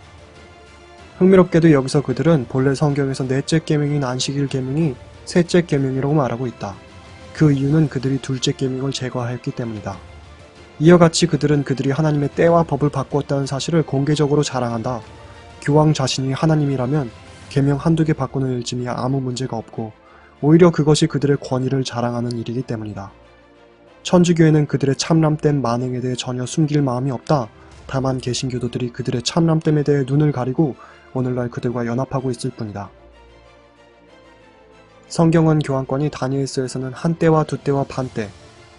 흥미롭게도 여기서 그들은 본래 성경에서 넷째 계명인 안식일 계명이 셋째 계명이라고 말하고 있다. 그 이유는 그들이 둘째 계명을 제거하였기 때문이다. 이와 같이 그들은 그들이 하나님의 때와 법을 바꾸었다는 사실을 공개적으로 자랑한다. 교황 자신이 하나님이라면 계명 한두 개 바꾸는 일쯤이야 아무 문제가 없고 오히려 그것이 그들의 권위를 자랑하는 일이기 때문이다. 천주교에는 그들의 참람됨 만행에 대해 전혀 숨길 마음이 없다. 다만 개신교도들이 그들의 참람됨에 대해 눈을 가리고 오늘날 그들과 연합하고 있을 뿐이다. 성경은 교황권이 다니엘서에서는 한때와 두때와 반때,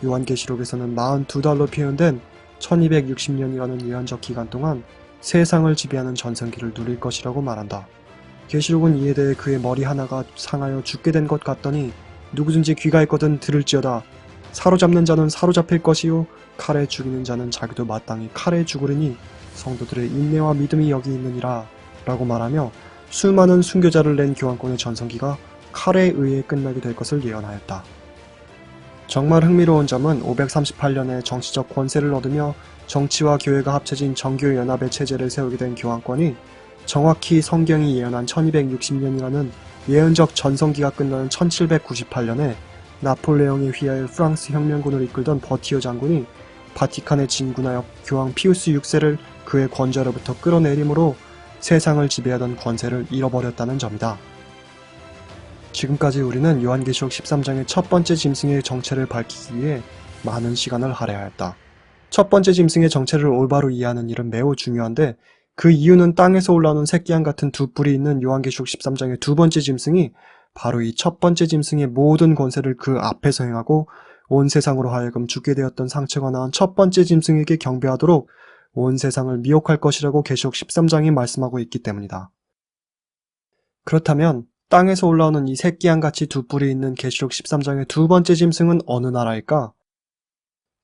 요한계시록에서는 42달로 표현된 1260년이라는 예언적 기간 동안 세상을 지배하는 전성기를 누릴 것이라고 말한다. 계시록은 이에 대해 그의 머리 하나가 상하여 죽게 된 것 같더니 누구든지 귀가 있거든 들을지어다. 사로잡는 자는 사로잡힐 것이요 칼에 죽이는 자는 자기도 마땅히 칼에 죽으리니 성도들의 인내와 믿음이 여기 있느니라 라고 말하며 수많은 순교자를 낸 교황권의 전성기가 칼에 의해 끝나게 될 것을 예언하였다. 정말 흥미로운 점은 538년에 정치적 권세를 얻으며 정치와 교회가 합쳐진 정교연합의 체제를 세우게 된 교황권이 정확히 성경이 예언한 1260년이라는 예언적 전성기가 끝나는 1798년에 나폴레옹에 휘하여 프랑스 혁명군을 이끌던 버티어 장군이 바티칸에 진군하여 교황 피우스 6세를 그의 권좌로부터 끌어내림으로 세상을 지배하던 권세를 잃어버렸다는 점이다. 지금까지 우리는 요한계시록 13장의 첫 번째 짐승의 정체를 밝히기 위해 많은 시간을 할애하였다. 첫 번째 짐승의 정체를 올바로 이해하는 일은 매우 중요한데 그 이유는 땅에서 올라오는 새끼양 같은 두 뿔이 있는 요한계시록 13장의 두 번째 짐승이 바로 이 첫 번째 짐승의 모든 권세를 그 앞에서 행하고 온 세상으로 하여금 죽게 되었던 상처가 나은 첫 번째 짐승에게 경배하도록 온 세상을 미혹할 것이라고 계시록 13장이 말씀하고 있기 때문이다. 그렇다면 땅에서 올라오는 이 새끼양같이 두 뿔이 있는 계시록 13장의 두 번째 짐승은 어느 나라일까?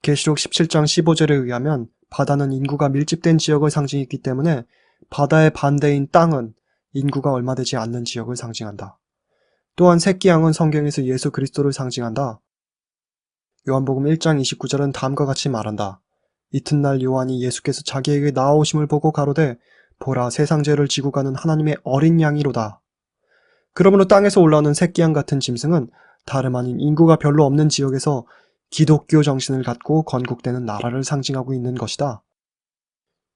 계시록 17장 15절에 의하면 바다는 인구가 밀집된 지역을 상징했기 때문에 바다의 반대인 땅은 인구가 얼마 되지 않는 지역을 상징한다. 또한 새끼양은 성경에서 예수 그리스도를 상징한다. 요한복음 1장 29절은 다음과 같이 말한다. 이튿날 요한이 예수께서 자기에게 나아오심을 보고 가로되 보라 세상 죄를 지고 가는 하나님의 어린 양이로다. 그러므로 땅에서 올라오는 새끼양 같은 짐승은 다름 아닌 인구가 별로 없는 지역에서 기독교 정신을 갖고 건국되는 나라를 상징하고 있는 것이다.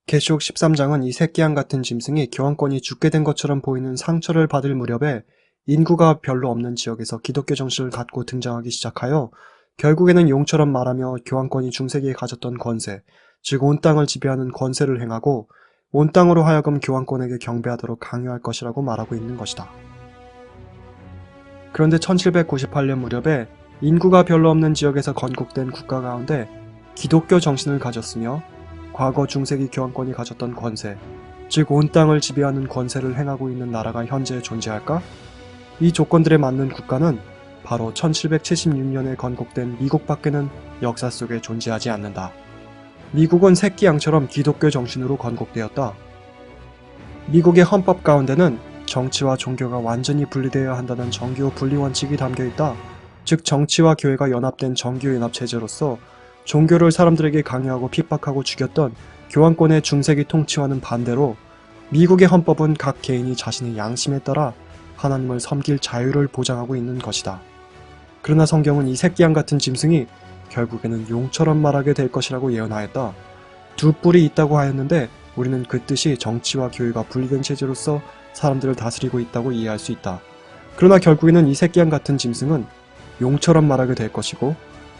계시록 13장은 이 새끼양 같은 짐승이 교황권이 죽게 된 것처럼 보이는 상처를 받을 무렵에 인구가 별로 없는 지역에서 기독교 정신을 갖고 등장하기 시작하여 결국에는 용처럼 말하며 교황권이 중세기에 가졌던 권세, 즉 온 땅을 지배하는 권세를 행하고 온 땅으로 하여금 교황권에게 경배하도록 강요할 것이라고 말하고 있는 것이다. 그런데 1798년 무렵에 인구가 별로 없는 지역에서 건국된 국가 가운데 기독교 정신을 가졌으며 과거 중세기 교황권이 가졌던 권세, 즉 온 땅을 지배하는 권세를 행하고 있는 나라가 현재 존재할까? 이 조건들에 맞는 국가는 바로 1776년에 건국된 미국밖에는 역사 속에 존재하지 않는다. 미국은 새끼양처럼 기독교 정신으로 건국되었다. 미국의 헌법 가운데는 정치와 종교가 완전히 분리되어야 한다는 정교 분리 원칙이 담겨있다. 즉 정치와 교회가 연합된 정교연합 체제로서 종교를 사람들에게 강요하고 핍박하고 죽였던 교황권의 중세기 통치와는 반대로 미국의 헌법은 각 개인이 자신의 양심에 따라 하나님을 섬길 자유를 보장하고 있는 것이다. 그러나 성경은 이 새끼양 같은 짐승이 결국에는 용처럼 말하게 될 것이라고 예언하였다. 두 뿔이 있다고 하였는데 우리는 그 뜻이 정치와 교회가 분리된 체제로서 사람들을 다스리고 있다고 이해할 수 있다. 그러나 결국에는 이 새끼양 같은 짐승은 용처럼 말하게 될 것이고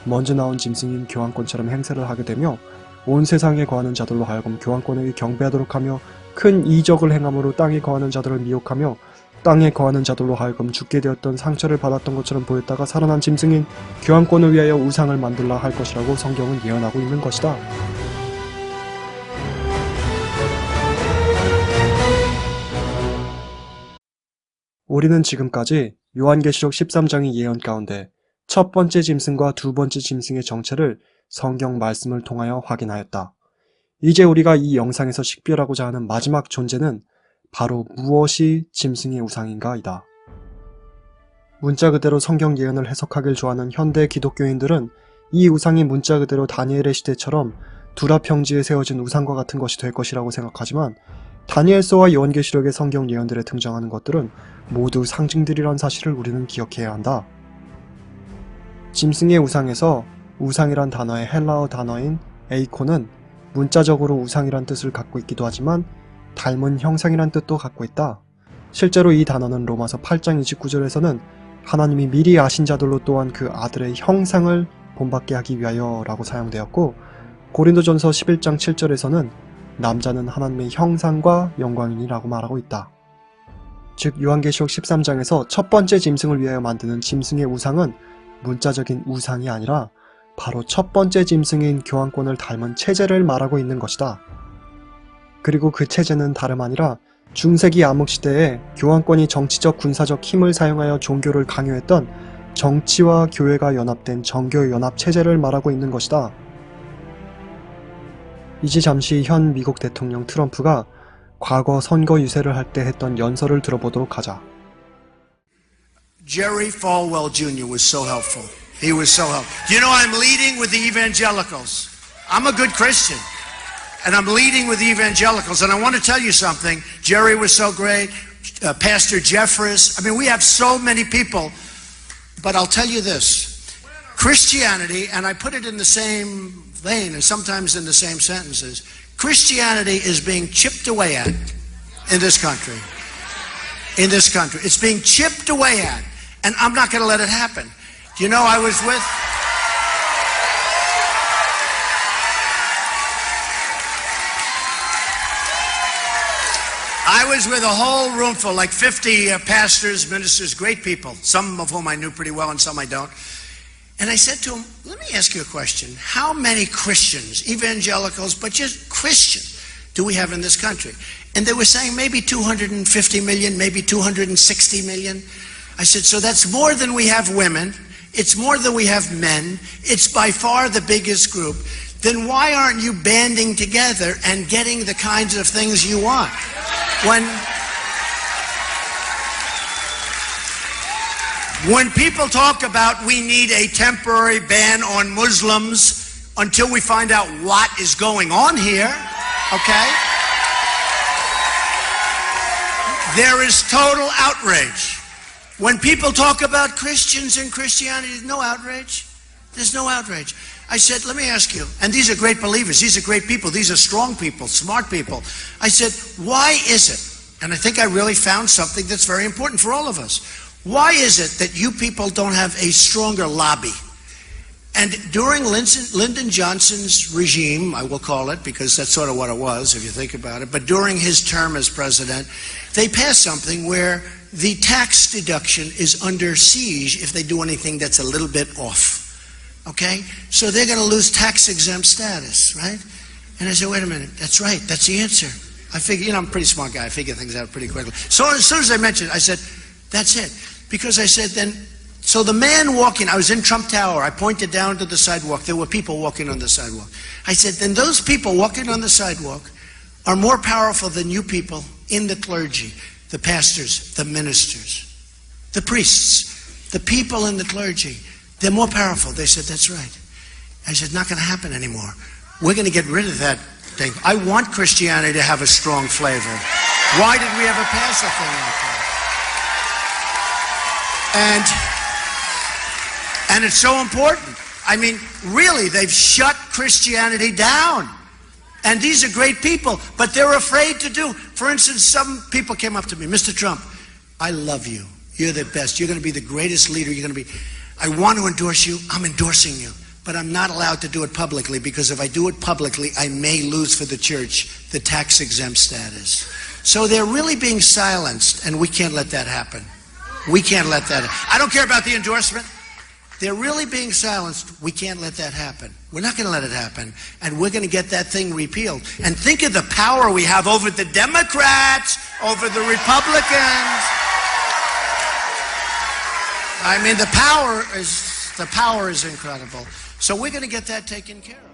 먼저 나온 짐승인 교환권처럼 행세를 하게 되며 온 세상에 거하는 자들로 하여금 교환권에게 경배하도록 하며 큰 이적을 행함으로 땅에 거하는 자들을 미혹하며 땅에 거하는 자들로 하여금 죽게 되었던 상처를 받았던 것처럼 보였다가 살아난 짐승인 교환권을 위하여 우상을 만들라 할 것이라고 성경은 예언하고 있는 것이다. 우리는 지금까지 요한계시록 13장의 예언 가운데 첫 번째 짐승과 두 번째 짐승의 정체를 성경 말씀을 통하여 확인하였다. 이제 우리가 이 영상에서 식별하고자 하는 마지막 존재는 바로 무엇이 짐승의 우상인가이다. 문자 그대로 성경 예언을 해석하길 좋아하는 현대 기독교인들은 이 우상이 문자 그대로 다니엘의 시대처럼 두라 평지에 세워진 우상과 같은 것이 될 것이라고 생각하지만 다니엘서와 요한계시록의 성경 예언들에 등장하는 것들은 모두 상징들이란 사실을 우리는 기억해야 한다. 짐승의 우상에서 우상이란 단어의 헬라어 단어인 에이콘은 문자적으로 우상이란 뜻을 갖고 있기도 하지만 닮은 형상이란 뜻도 갖고 있다. 실제로 이 단어는 로마서 8장 29절에서는 하나님이 미리 아신 자들로 또한 그 아들의 형상을 본받게 하기 위하여 라고 사용되었고 고린도전서 11장 7절에서는 남자는 하나님의 형상과 영광이니라고 말하고 있다. 즉 요한계시록 13장에서 첫 번째 짐승을 위하여 만드는 짐승의 우상은 문자적인 우상이 아니라 바로 첫 번째 짐승인 교환권을 닮은 체제를 말하고 있는 것이다. 그리고 그 체제는 다름 아니라 중세기 암흑시대에 교환권이 정치적 군사적 힘을 사용하여 종교를 강요했던 정치와 교회가 연합된 정교연합체제를 말하고 있는 것이다. 이제 잠시 현 미국 대통령 트럼프가 과거 선거 유세를 할 때 했던 연설을 들어보도록 하자. Jerry Falwell Jr. was so helpful. He was so helpful. You know, I'm leading with the evangelicals. I'm a good Christian. And I'm leading with the evangelicals. And I want to tell you something. Jerry was so great. Pastor Jeffress. I mean, we have so many people. But I'll tell you this. Christianity, and I put it in the same vein and sometimes in the same sentences, Christianity is being chipped away at in this country. In this country. It's being chipped away at. And I'm not going to let it happen. You know, I was with a whole room full, like 50 pastors, ministers, great people, some of whom I knew pretty well and some I don't. And I said to them, let me ask you a question. How many Christians, evangelicals, but just Christians, do we have in this country? And they were saying maybe 250 million, maybe 260 million. I said, so that's more than we have women. It's more than we have men. It's by far the biggest group. Then why aren't you banding together and getting the kinds of things you want? When people talk about we need a temporary ban on Muslims until we find out what is going on here, okay? There is total outrage. When people talk about Christians and Christianity, there's no outrage. There's no outrage. I said, let me ask you, and these are great believers, these are great people, these are strong people, smart people. I said, why is it, and I think I really found something that's very important for all of us, why is it that you people don't have a stronger lobby? And during Lyndon Johnson's regime, I will call it, because that's sort of what it was, if you think about it, but during his term as president, they passed something where the tax deduction is under siege if they do anything that's a little bit off. Okay? So they're going to lose tax-exempt status, right? And I said, wait a minute, that's right, that's the answer. I figure, you know, I'm a pretty smart guy, I figure things out pretty quickly. So as soon as I mentioned it, I said, that's it. Because I said then, so the man walking, I was in Trump Tower, I pointed down to the sidewalk, there were people walking on the sidewalk. I said, then those people walking on the sidewalk are more powerful than you people in the clergy, the pastors, the ministers, the priests, the people in the clergy. They're more powerful. They said, that's right. I said, not going to happen anymore. We're going to get rid of that thing. I want Christianity to have a strong flavor. Why did we ever pass a thing like that? And it's so important I mean, really, they've shut Christianity down. And these are great people, but they're afraid to do. For instance, some people came up to me, Mr. Trump, I love you. You're the best. You're going to be the greatest leader. You're going to be, I want to endorse you. I'm endorsing you. But I'm not allowed to do it publicly because if I do it publicly, I may lose for the church the tax-exempt status. So they're really being silenced, and we can't let that happen. We can't let that happen. I don't care about the endorsement. They're really being silenced. We can't let that happen. We're not going to let it happen. And we're going to get that thing repealed. And think of the power we have over the Democrats, over the Republicans. I mean, the power is incredible. So we're going to get that taken care of.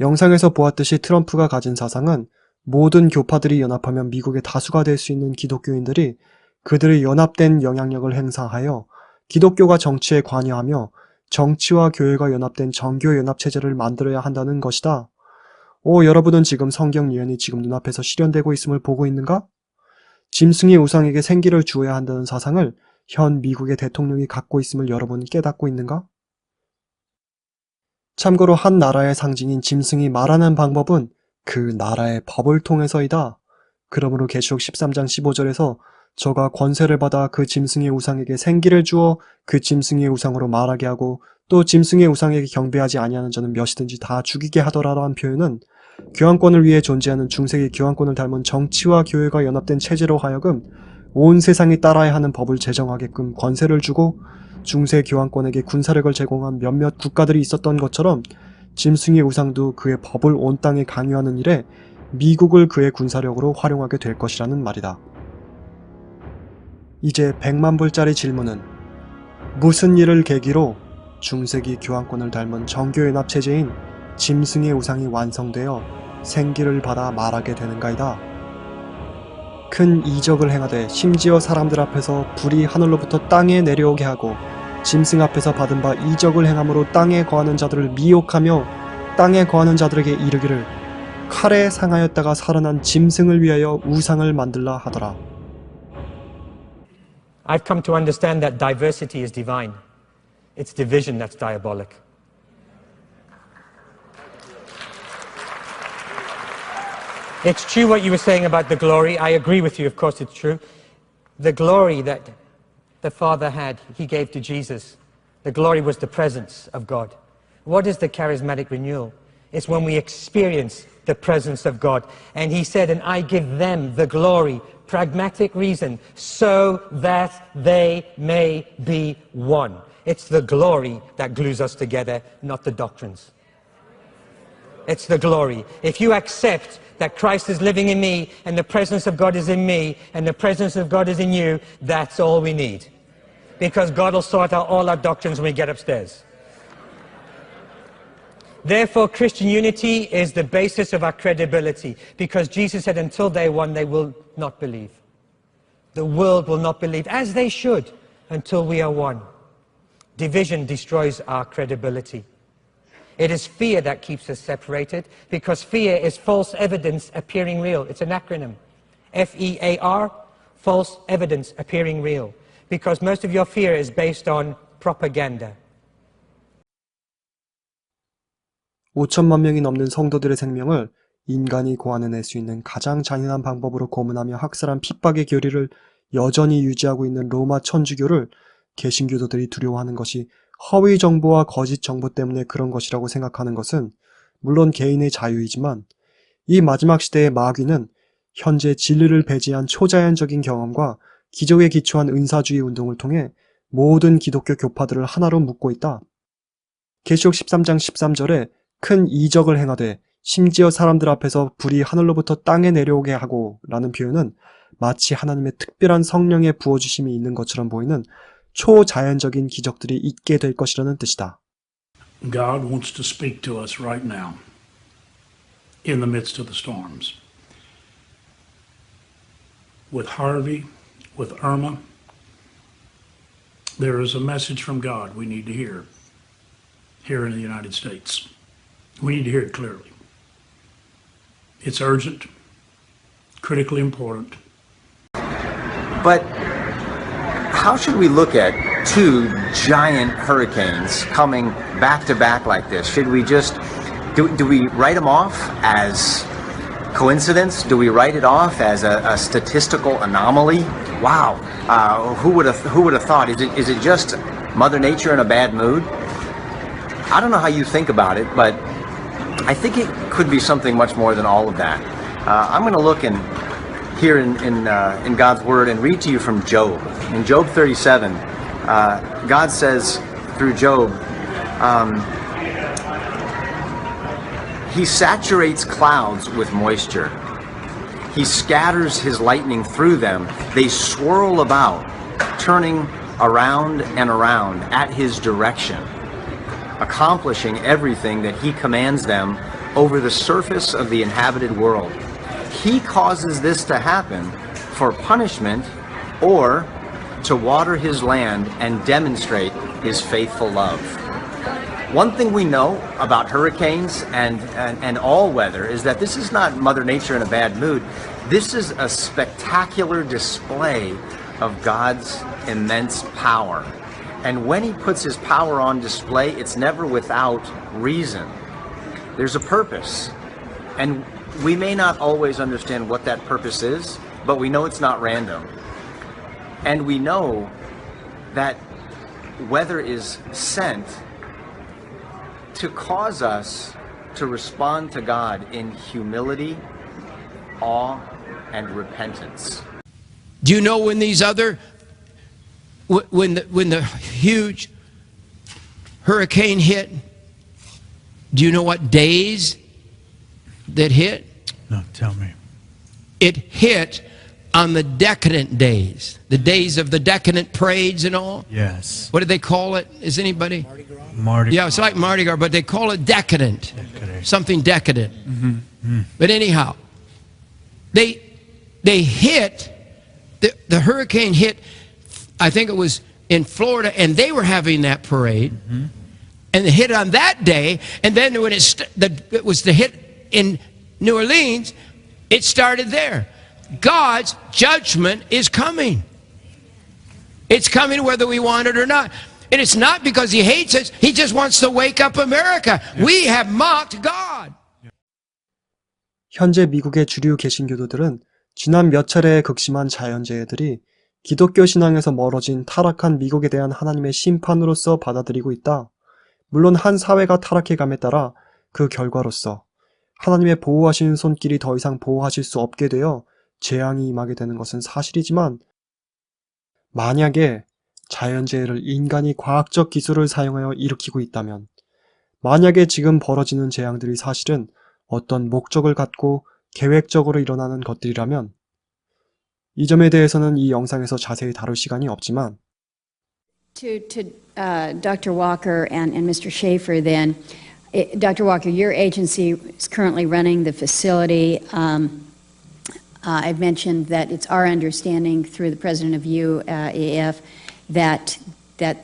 영상에서 보았듯이 트럼프가 가진 사상은 모든 교파들이 연합하면 미국의 다수가 될 수 있는 기독교인들이 그들의 연합된 영향력을 행사하여 기독교가 정치에 관여하며 정치와 교회가 연합된 정교연합체제를 만들어야 한다는 것이다. 여러분은 지금 성경 예언이 지금 눈앞에서 실현되고 있음을 보고 있는가? 짐승의 우상에게 생기를 주어야 한다는 사상을 현 미국의 대통령이 갖고 있음을 여러분 깨닫고 있는가? 참고로 한 나라의 상징인 짐승이 말하는 방법은 그 나라의 법을 통해서이다. 그러므로 계시록 13장 15절에서 저가 권세를 받아 그 짐승의 우상에게 생기를 주어 그 짐승의 우상으로 말하게 하고 또 짐승의 우상에게 경배하지 아니하는 자는 몇이든지 다 죽이게 하더라라는 표현은 교황권을 위해 존재하는 중세기 교황권을 닮은 정치와 교회가 연합된 체제로 하여금 온 세상이 따라야 하는 법을 제정하게끔 권세를 주고 중세 교황권에게 군사력을 제공한 몇몇 국가들이 있었던 것처럼 짐승의 우상도 그의 법을 온 땅에 강요하는 일에 미국을 그의 군사력으로 활용하게 될 것이라는 말이다. 이제 100만 불짜리 질문은 무슨 일을 계기로 중세기 교황권을 닮은 정교연합체제인 짐승의 우상이 완성되어 생기를 받아 말하게 되는가이다. 큰 이적을 행하되 심지어 사람들 앞에서 불이 하늘로부터 땅에 내려오게 하고 짐승 앞에서 받은 바 이적을 행함으로 땅에 거하는 자들을 미혹하며 땅에 거하는 자들에게 이르기를 칼에 상하였다가 살아난 짐승을 위하여 우상을 만들라 하더라. I've come to understand that diversity is divine. It's division that's diabolic. It's true what you were saying about the glory. I agree with you, of course it's true. The glory that the Father had, He gave to Jesus. The glory was the presence of God. What is the charismatic renewal? It's when we experience the presence of God. And He said, and I give them the glory, pragmatic reason, so that they may be one. It's the glory that glues us together, not the doctrines. It's the glory. If you accept that Christ is living in me, and the presence of God is in me, and the presence of God is in you, that's all we need. Because God will sort out all our doctrines when we get upstairs. Therefore, Christian unity is the basis of our credibility, because Jesus said until day one they will not believe. The world will not believe, as they should, until we are one. Division destroys our credibility. It is fear that keeps us separated, because fear is false evidence appearing real. It's an acronym. F-E-A-R, false evidence appearing real. Because most of your fear is based on propaganda. 5천만 명이 넘는 성도들의 생명을 인간이 고안해낼 수 있는 가장 잔인한 방법으로 고문하며 학살한 핍박의 교리를 여전히 유지하고 있는 로마 천주교를 개신교도들이 두려워하는 것이 허위 정보와 거짓 정보 때문에 그런 것이라고 생각하는 것은 물론 개인의 자유이지만 이 마지막 시대의 마귀는 현재 진리를 배제한 초자연적인 경험과 기적에 기초한 은사주의 운동을 통해 모든 기독교 교파들을 하나로 묶고 있다. 계시록 13장 13절에 큰 이적을 행하되 심지어 사람들 앞에서 불이 하늘로부터 땅에 내려오게 하고 라는 표현은 마치 하나님의 특별한 성령의 부어주심이 있는 것처럼 보이는 초자연적인 기적들이 있게 될 것이라는 뜻이다. God wants to speak to us right now in the midst of the storms. With Harvey, with Irma, There is a message from God we need to hear here in the United States. We need to hear it clearly. It's urgent, critically important. But how should we look at two giant hurricanes coming back to back like this? Should we just, do we write them off as coincidence? Do we write it off as a statistical anomaly? Wow, who would have thought? Is it just Mother Nature in a bad mood? I don't know how you think about it, but I think it could be something much more than all of that. I'm going to look here in God's Word and read to you from Job. In Job 37, God says through Job, He saturates clouds with moisture. He scatters His lightning through them. They swirl about, turning around and around at His direction, accomplishing everything that He commands them over the surface of the inhabited world. He causes this to happen for punishment or to water His land and demonstrate His faithful love. One thing we know about hurricanes and all weather is that this is not Mother Nature in a bad mood. This is a spectacular display of God's immense power. And when He puts His power on display, it's never without reason. There's a purpose. And we may not always understand what that purpose is, but we know it's not random. And we know that weather is sent to cause us to respond to God in humility, awe, and repentance. Do you know when these other, when the huge hurricane hit, do you know what days that hit? No, tell me. It hit on the decadent days, the days of the decadent parades and all. Yes. What do they call it? Is anybody? Mardi Yeah, it's like Mardi Gras, but they call it decadent. Something decadent. But anyhow, they hit, the hurricane hit, I think it was in Florida, and they were having that parade. And it hit on that day, and then when it was to hit in New Orleans, it started there. God's judgment is coming. It's coming whether we want it or not. And it's not because He hates us. He just wants to wake up America. We have mocked God. 현재 미국의 주류 개신교도들은 지난 몇 차례의 극심한 자연재해들이 기독교 신앙에서 멀어진 타락한 미국에 대한 하나님의 심판으로서 받아들이고 있다. 물론 한 사회가 타락해감에 따라 그 결과로서 하나님의 보호하시는 손길이 더 이상 보호하실 수 없게 되어 재앙이 임하게 되는 것은 사실이지만, 만약에 자연재해를 인간이 과학적 기술을 사용하여 일으키고 있다면, 만약에 지금 벌어지는 재앙들이 사실은 어떤 목적을 갖고 계획적으로 일어나는 것들이라면, 이 점에 대해서는 이 영상에서 자세히 다룰 시간이 없지만, To Dr. Walker and Mr. Schaefer then, Dr. Walker, your agency is currently running the facility. I've mentioned that it's our understanding through the president of UAF that the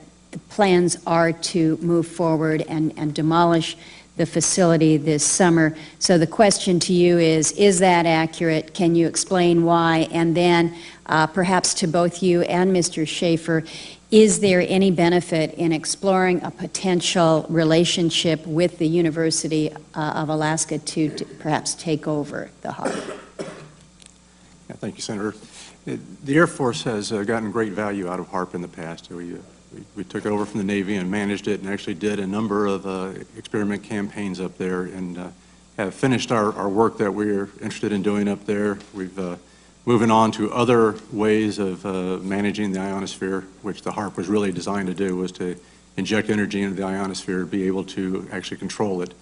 plans are to move forward and demolish the facility this summer. So the question to you is that accurate? Can you explain why? And then perhaps to both you and Mr. Schaefer, is there any benefit in exploring a potential relationship with the University of Alaska to perhaps take over the HARP? Yeah, thank you, Senator. The Air Force has gotten great value out of HARP in the past. We took it over from the Navy and managed it and actually did a number of experiment campaigns up there and have finished our work that we're interested in doing up there. We've moving on to other ways of managing the ionosphere, which the HARP was really designed to do, was to inject energy into the ionosphere, be able to actually control it.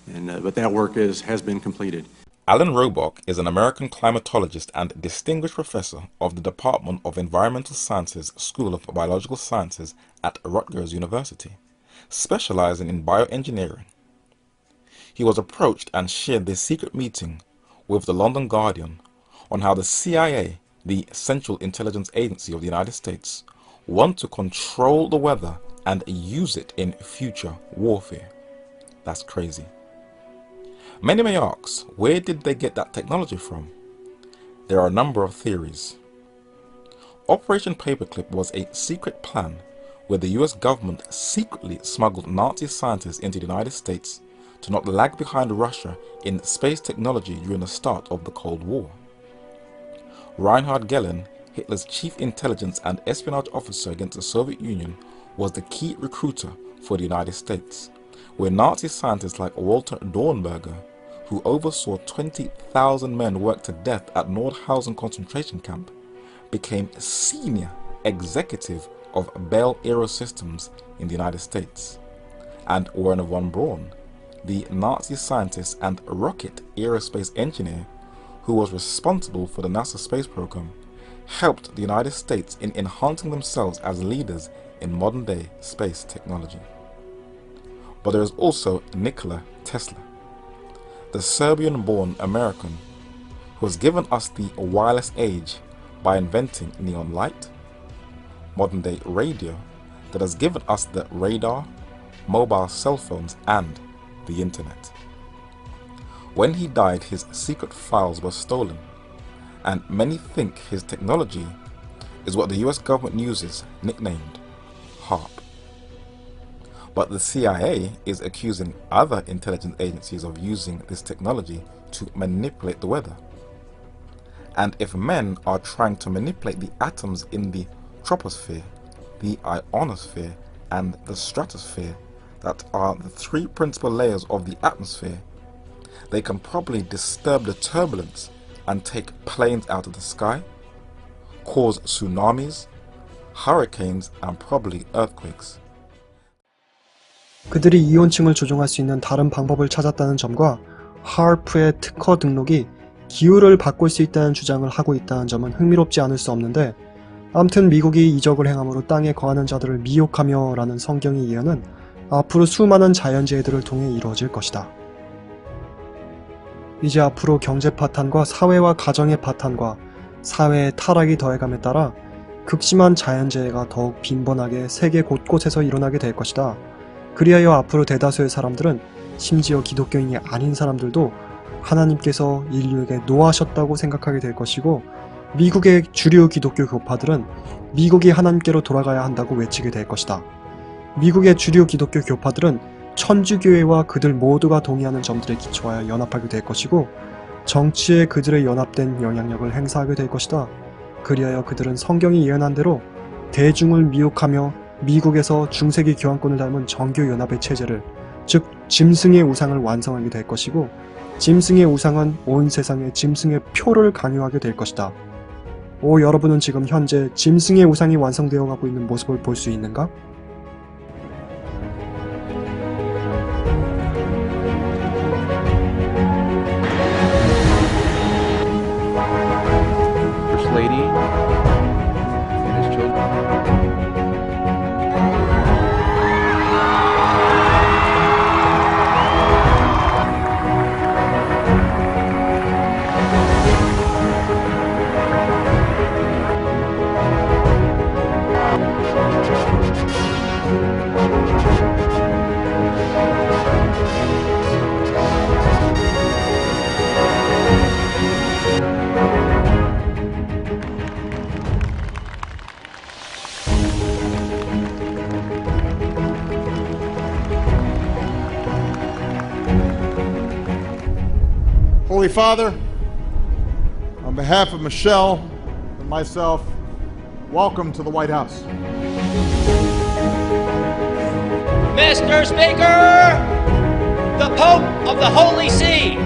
But that work has been completed. Alan Robock is an American climatologist and distinguished professor of the Department of Environmental Sciences School of Biological Sciences at Rutgers University, specializing in bioengineering. He was approached and shared this secret meeting with the London Guardian on how the CIA, the Central Intelligence Agency of the United States, want to control the weather and use it in future warfare. That's crazy. Many may ask, where did they get that technology from? There are a number of theories. Operation Paperclip was a secret plan where the US government secretly smuggled Nazi scientists into the United States to not lag behind Russia in space technology during the start of the Cold War. Reinhard Gehlen, Hitler's chief intelligence and espionage officer against the Soviet Union, was the key recruiter for the United States, where Nazi scientists like Walter Dornberger, who oversaw 20,000 men worked to death at Nordhausen concentration camp, became senior executive of Bell Aerosystems in the United States, and Werner von Braun, the Nazi scientist and rocket aerospace engineer who was responsible for the NASA space program, helped the United States in enhancing themselves as leaders in modern-day space technology. But there is also Nikola Tesla, the Serbian-born American who has given us the wireless age by inventing neon light, modern-day radio that has given us the radar, mobile cell phones and the internet. When he died, his secret files were stolen, and many think his technology is what the US government uses, nicknamed HARP. But the CIA is accusing other intelligence agencies of using this technology to manipulate the weather. And if men are trying to manipulate the atoms in the troposphere, the ionosphere, and the stratosphere, that are the three principal layers of the atmosphere, they can probably disturb the turbulence and take planes out of the sky, cause tsunamis, hurricanes, and probably earthquakes. 그들이 이온층을 조종할 수 있는 다른 방법을 찾았다는 점과 HARP의 특허 등록이 기후를 바꿀 수 있다는 주장을 하고 있다는 점은 흥미롭지 않을 수 없는데, 아무튼 미국이 이적을 행함으로 땅에 거하는 자들을 미혹하며 라는 성경의 예언은 앞으로 수많은 자연재해들을 통해 이루어질 것이다. 이제 앞으로 경제 파탄과 사회와 가정의 파탄과 사회의 타락이 더해감에 따라 극심한 자연재해가 더욱 빈번하게 세계 곳곳에서 일어나게 될 것이다. 그리하여 앞으로 대다수의 사람들은, 심지어 기독교인이 아닌 사람들도 하나님께서 인류에게 노하셨다고 생각하게 될 것이고, 미국의 주류 기독교 교파들은 미국이 하나님께로 돌아가야 한다고 외치게 될 것이다. 미국의 주류 기독교 교파들은 천주교회와 그들 모두가 동의하는 점들에 기초하여 연합하게 될 것이고, 정치에 그들의 연합된 영향력을 행사하게 될 것이다. 그리하여 그들은 성경이 예언한 대로 대중을 미혹하며 미국에서 중세기 교황권을 닮은 정교연합의 체제를, 즉 짐승의 우상을 완성하게 될 것이고, 짐승의 우상은 온 세상에 짐승의 표를 강요하게 될 것이다. 여러분은 지금 현재 짐승의 우상이 완성되어 가고 있는 모습을 볼 수 있는가? First Lady and his children. Holy Father, on behalf of Michelle and myself, welcome to the White House. Mr. Speaker, the Pope of the Holy See.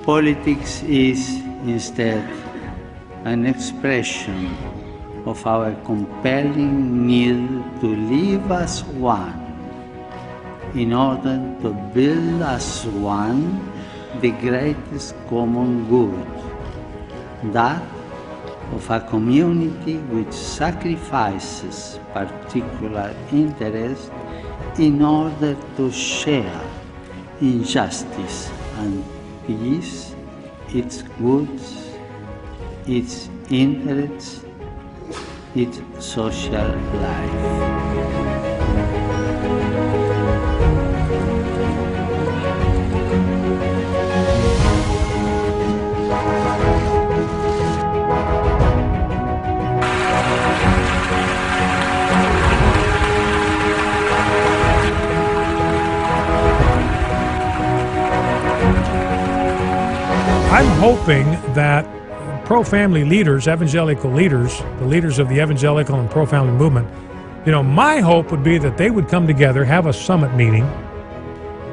Politics is instead an expression of our compelling need to live as one in order to build as one the greatest common good, that of a community which sacrifices particular interest in order to share injustice and peace, its goods, its interests, its social life. I'm hoping that pro-family leaders, evangelical leaders, the leaders of the evangelical and pro-family movement, my hope would be that they would come together, have a summit meeting,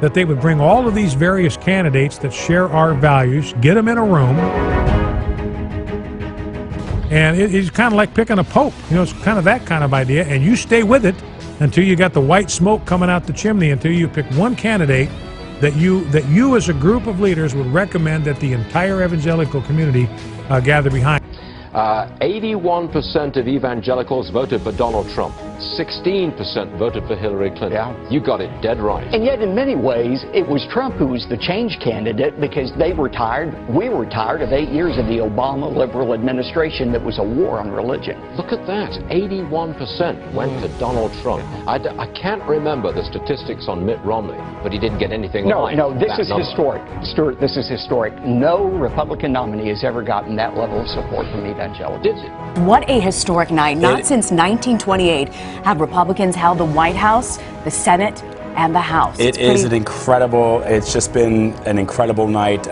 that they would bring all of these various candidates that share our values, get them in a room, and it's kind of like picking a pope. It's kind of that kind of idea, and you stay with it until you got the white smoke coming out the chimney, until you pick one candidate that you as a group of leaders would recommend that the entire evangelical community gather behind. 81% of evangelicals voted for Donald Trump. 16% voted for Hillary Clinton. Yeah. You got it dead right. And yet, in many ways, it was Trump who was the change candidate because they were tired, we were tired of 8 years of the Obama liberal administration that was a war on religion. Look at that. 81% went to Donald Trump. I can't remember the statistics on Mitt Romney, but he didn't get anything like No, this is number. historic. Stuart, this is historic. No Republican nominee has ever gotten that level of support from evangelicals. Did it? What a historic night. Not since 1928 have Republicans held the White House, the Senate, and the House. It's just been an incredible night.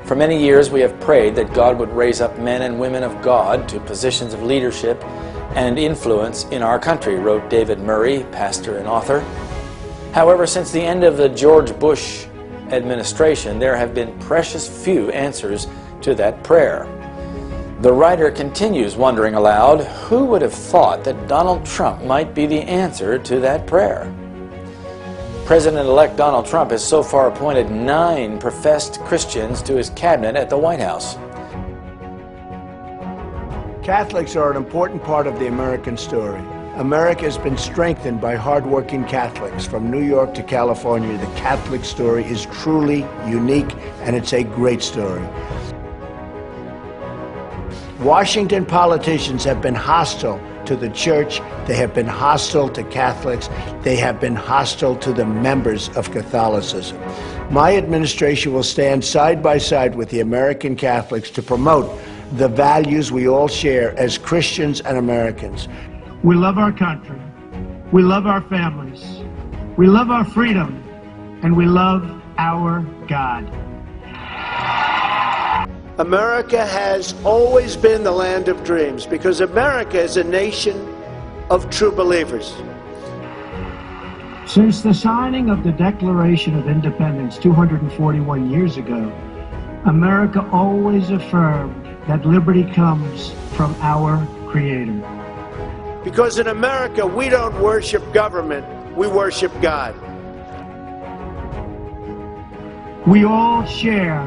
For many years, we have prayed that God would raise up men and women of God to positions of leadership and influence in our country, wrote David Murray, pastor and author. However, since the end of the George Bush administration, there have been precious few answers to that prayer. The writer continues wondering aloud, who would have thought that Donald Trump might be the answer to that prayer? President-elect Donald Trump has so far appointed 9 professed Christians to his cabinet at the White House. Catholics are an important part of the American story. America has been strengthened by hardworking Catholics. From New York to California, the Catholic story is truly unique, and it's a great story. Washington politicians have been hostile to the church. They have been hostile to Catholics. They have been hostile to the members of Catholicism. My administration will stand side by side with the American Catholics to promote the values we all share as Christians and Americans. We love our country. We love our families. We love our freedom. And we love our God. America has always been the land of dreams because America is a nation of true believers. Since the signing of the Declaration of Independence 241 years ago, America always affirmed that liberty comes from our Creator. Because in America, we don't worship government, we worship God. We all share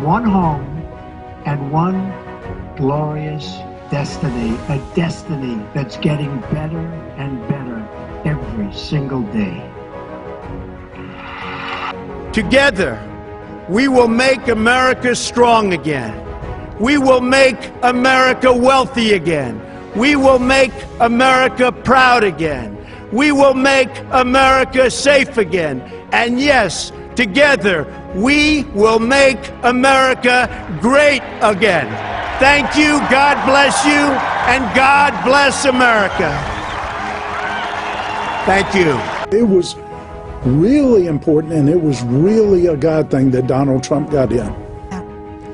one home and one glorious destiny, a destiny that's getting better and better every single day. Together, we will make America strong again. We will make America wealthy again. We will make America proud again. We will make America safe again. And yes, together, we will make America great again. Thank you, God bless you, and God bless America. Thank you. It was really important, and it was really a God thing that Donald Trump got in.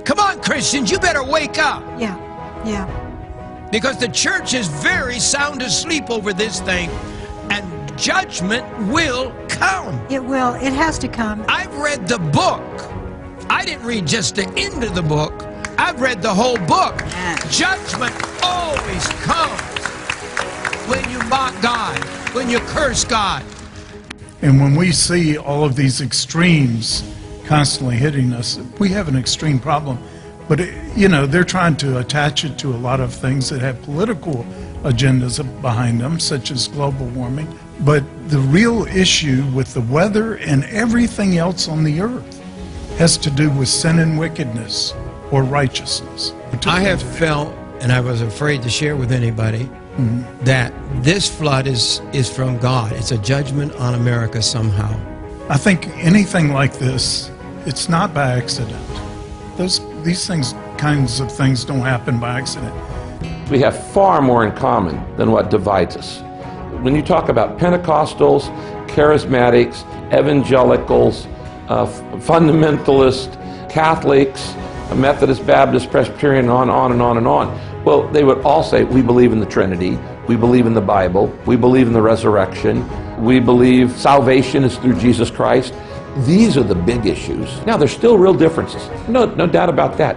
Come on, Christians, you better wake up. Yeah. Because the church is very sound asleep over this thing, and judgment will come. It will. It has to come. I've read the book. I didn't read just the end of the book. I've read the whole book. Judgment always comes when you mock God, when you curse God. And when we see all of these extremes constantly hitting us, we have an extreme problem. But, they're trying to attach it to a lot of things that have political agendas behind them, such as global warming. But the real issue with the weather and everything else on the earth has to do with sin and wickedness or righteousness. I have felt, and I was afraid to share with anybody, that this flood is from God. It's a judgment on America somehow. I think anything like this, it's not by accident. These kinds of things don't happen by accident. We have far more in common than what divides us. When you talk about Pentecostals, charismatics, evangelicals, fundamentalists, Catholics, Methodist, Baptist, Presbyterian, on and on and on. Well, they would all say, we believe in the Trinity, we believe in the Bible, we believe in the resurrection, we believe salvation is through Jesus Christ. These are the big issues. Now, there's still real differences, no doubt about that.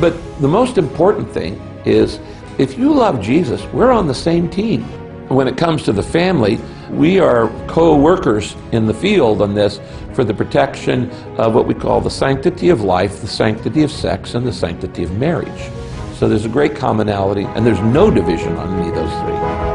But the most important thing is, if you love Jesus, we're on the same team. When it comes to the family, we are co-workers in the field on this for the protection of what we call the sanctity of life, the sanctity of sex, and the sanctity of marriage. So there's a great commonality, and there's no division on any of those three.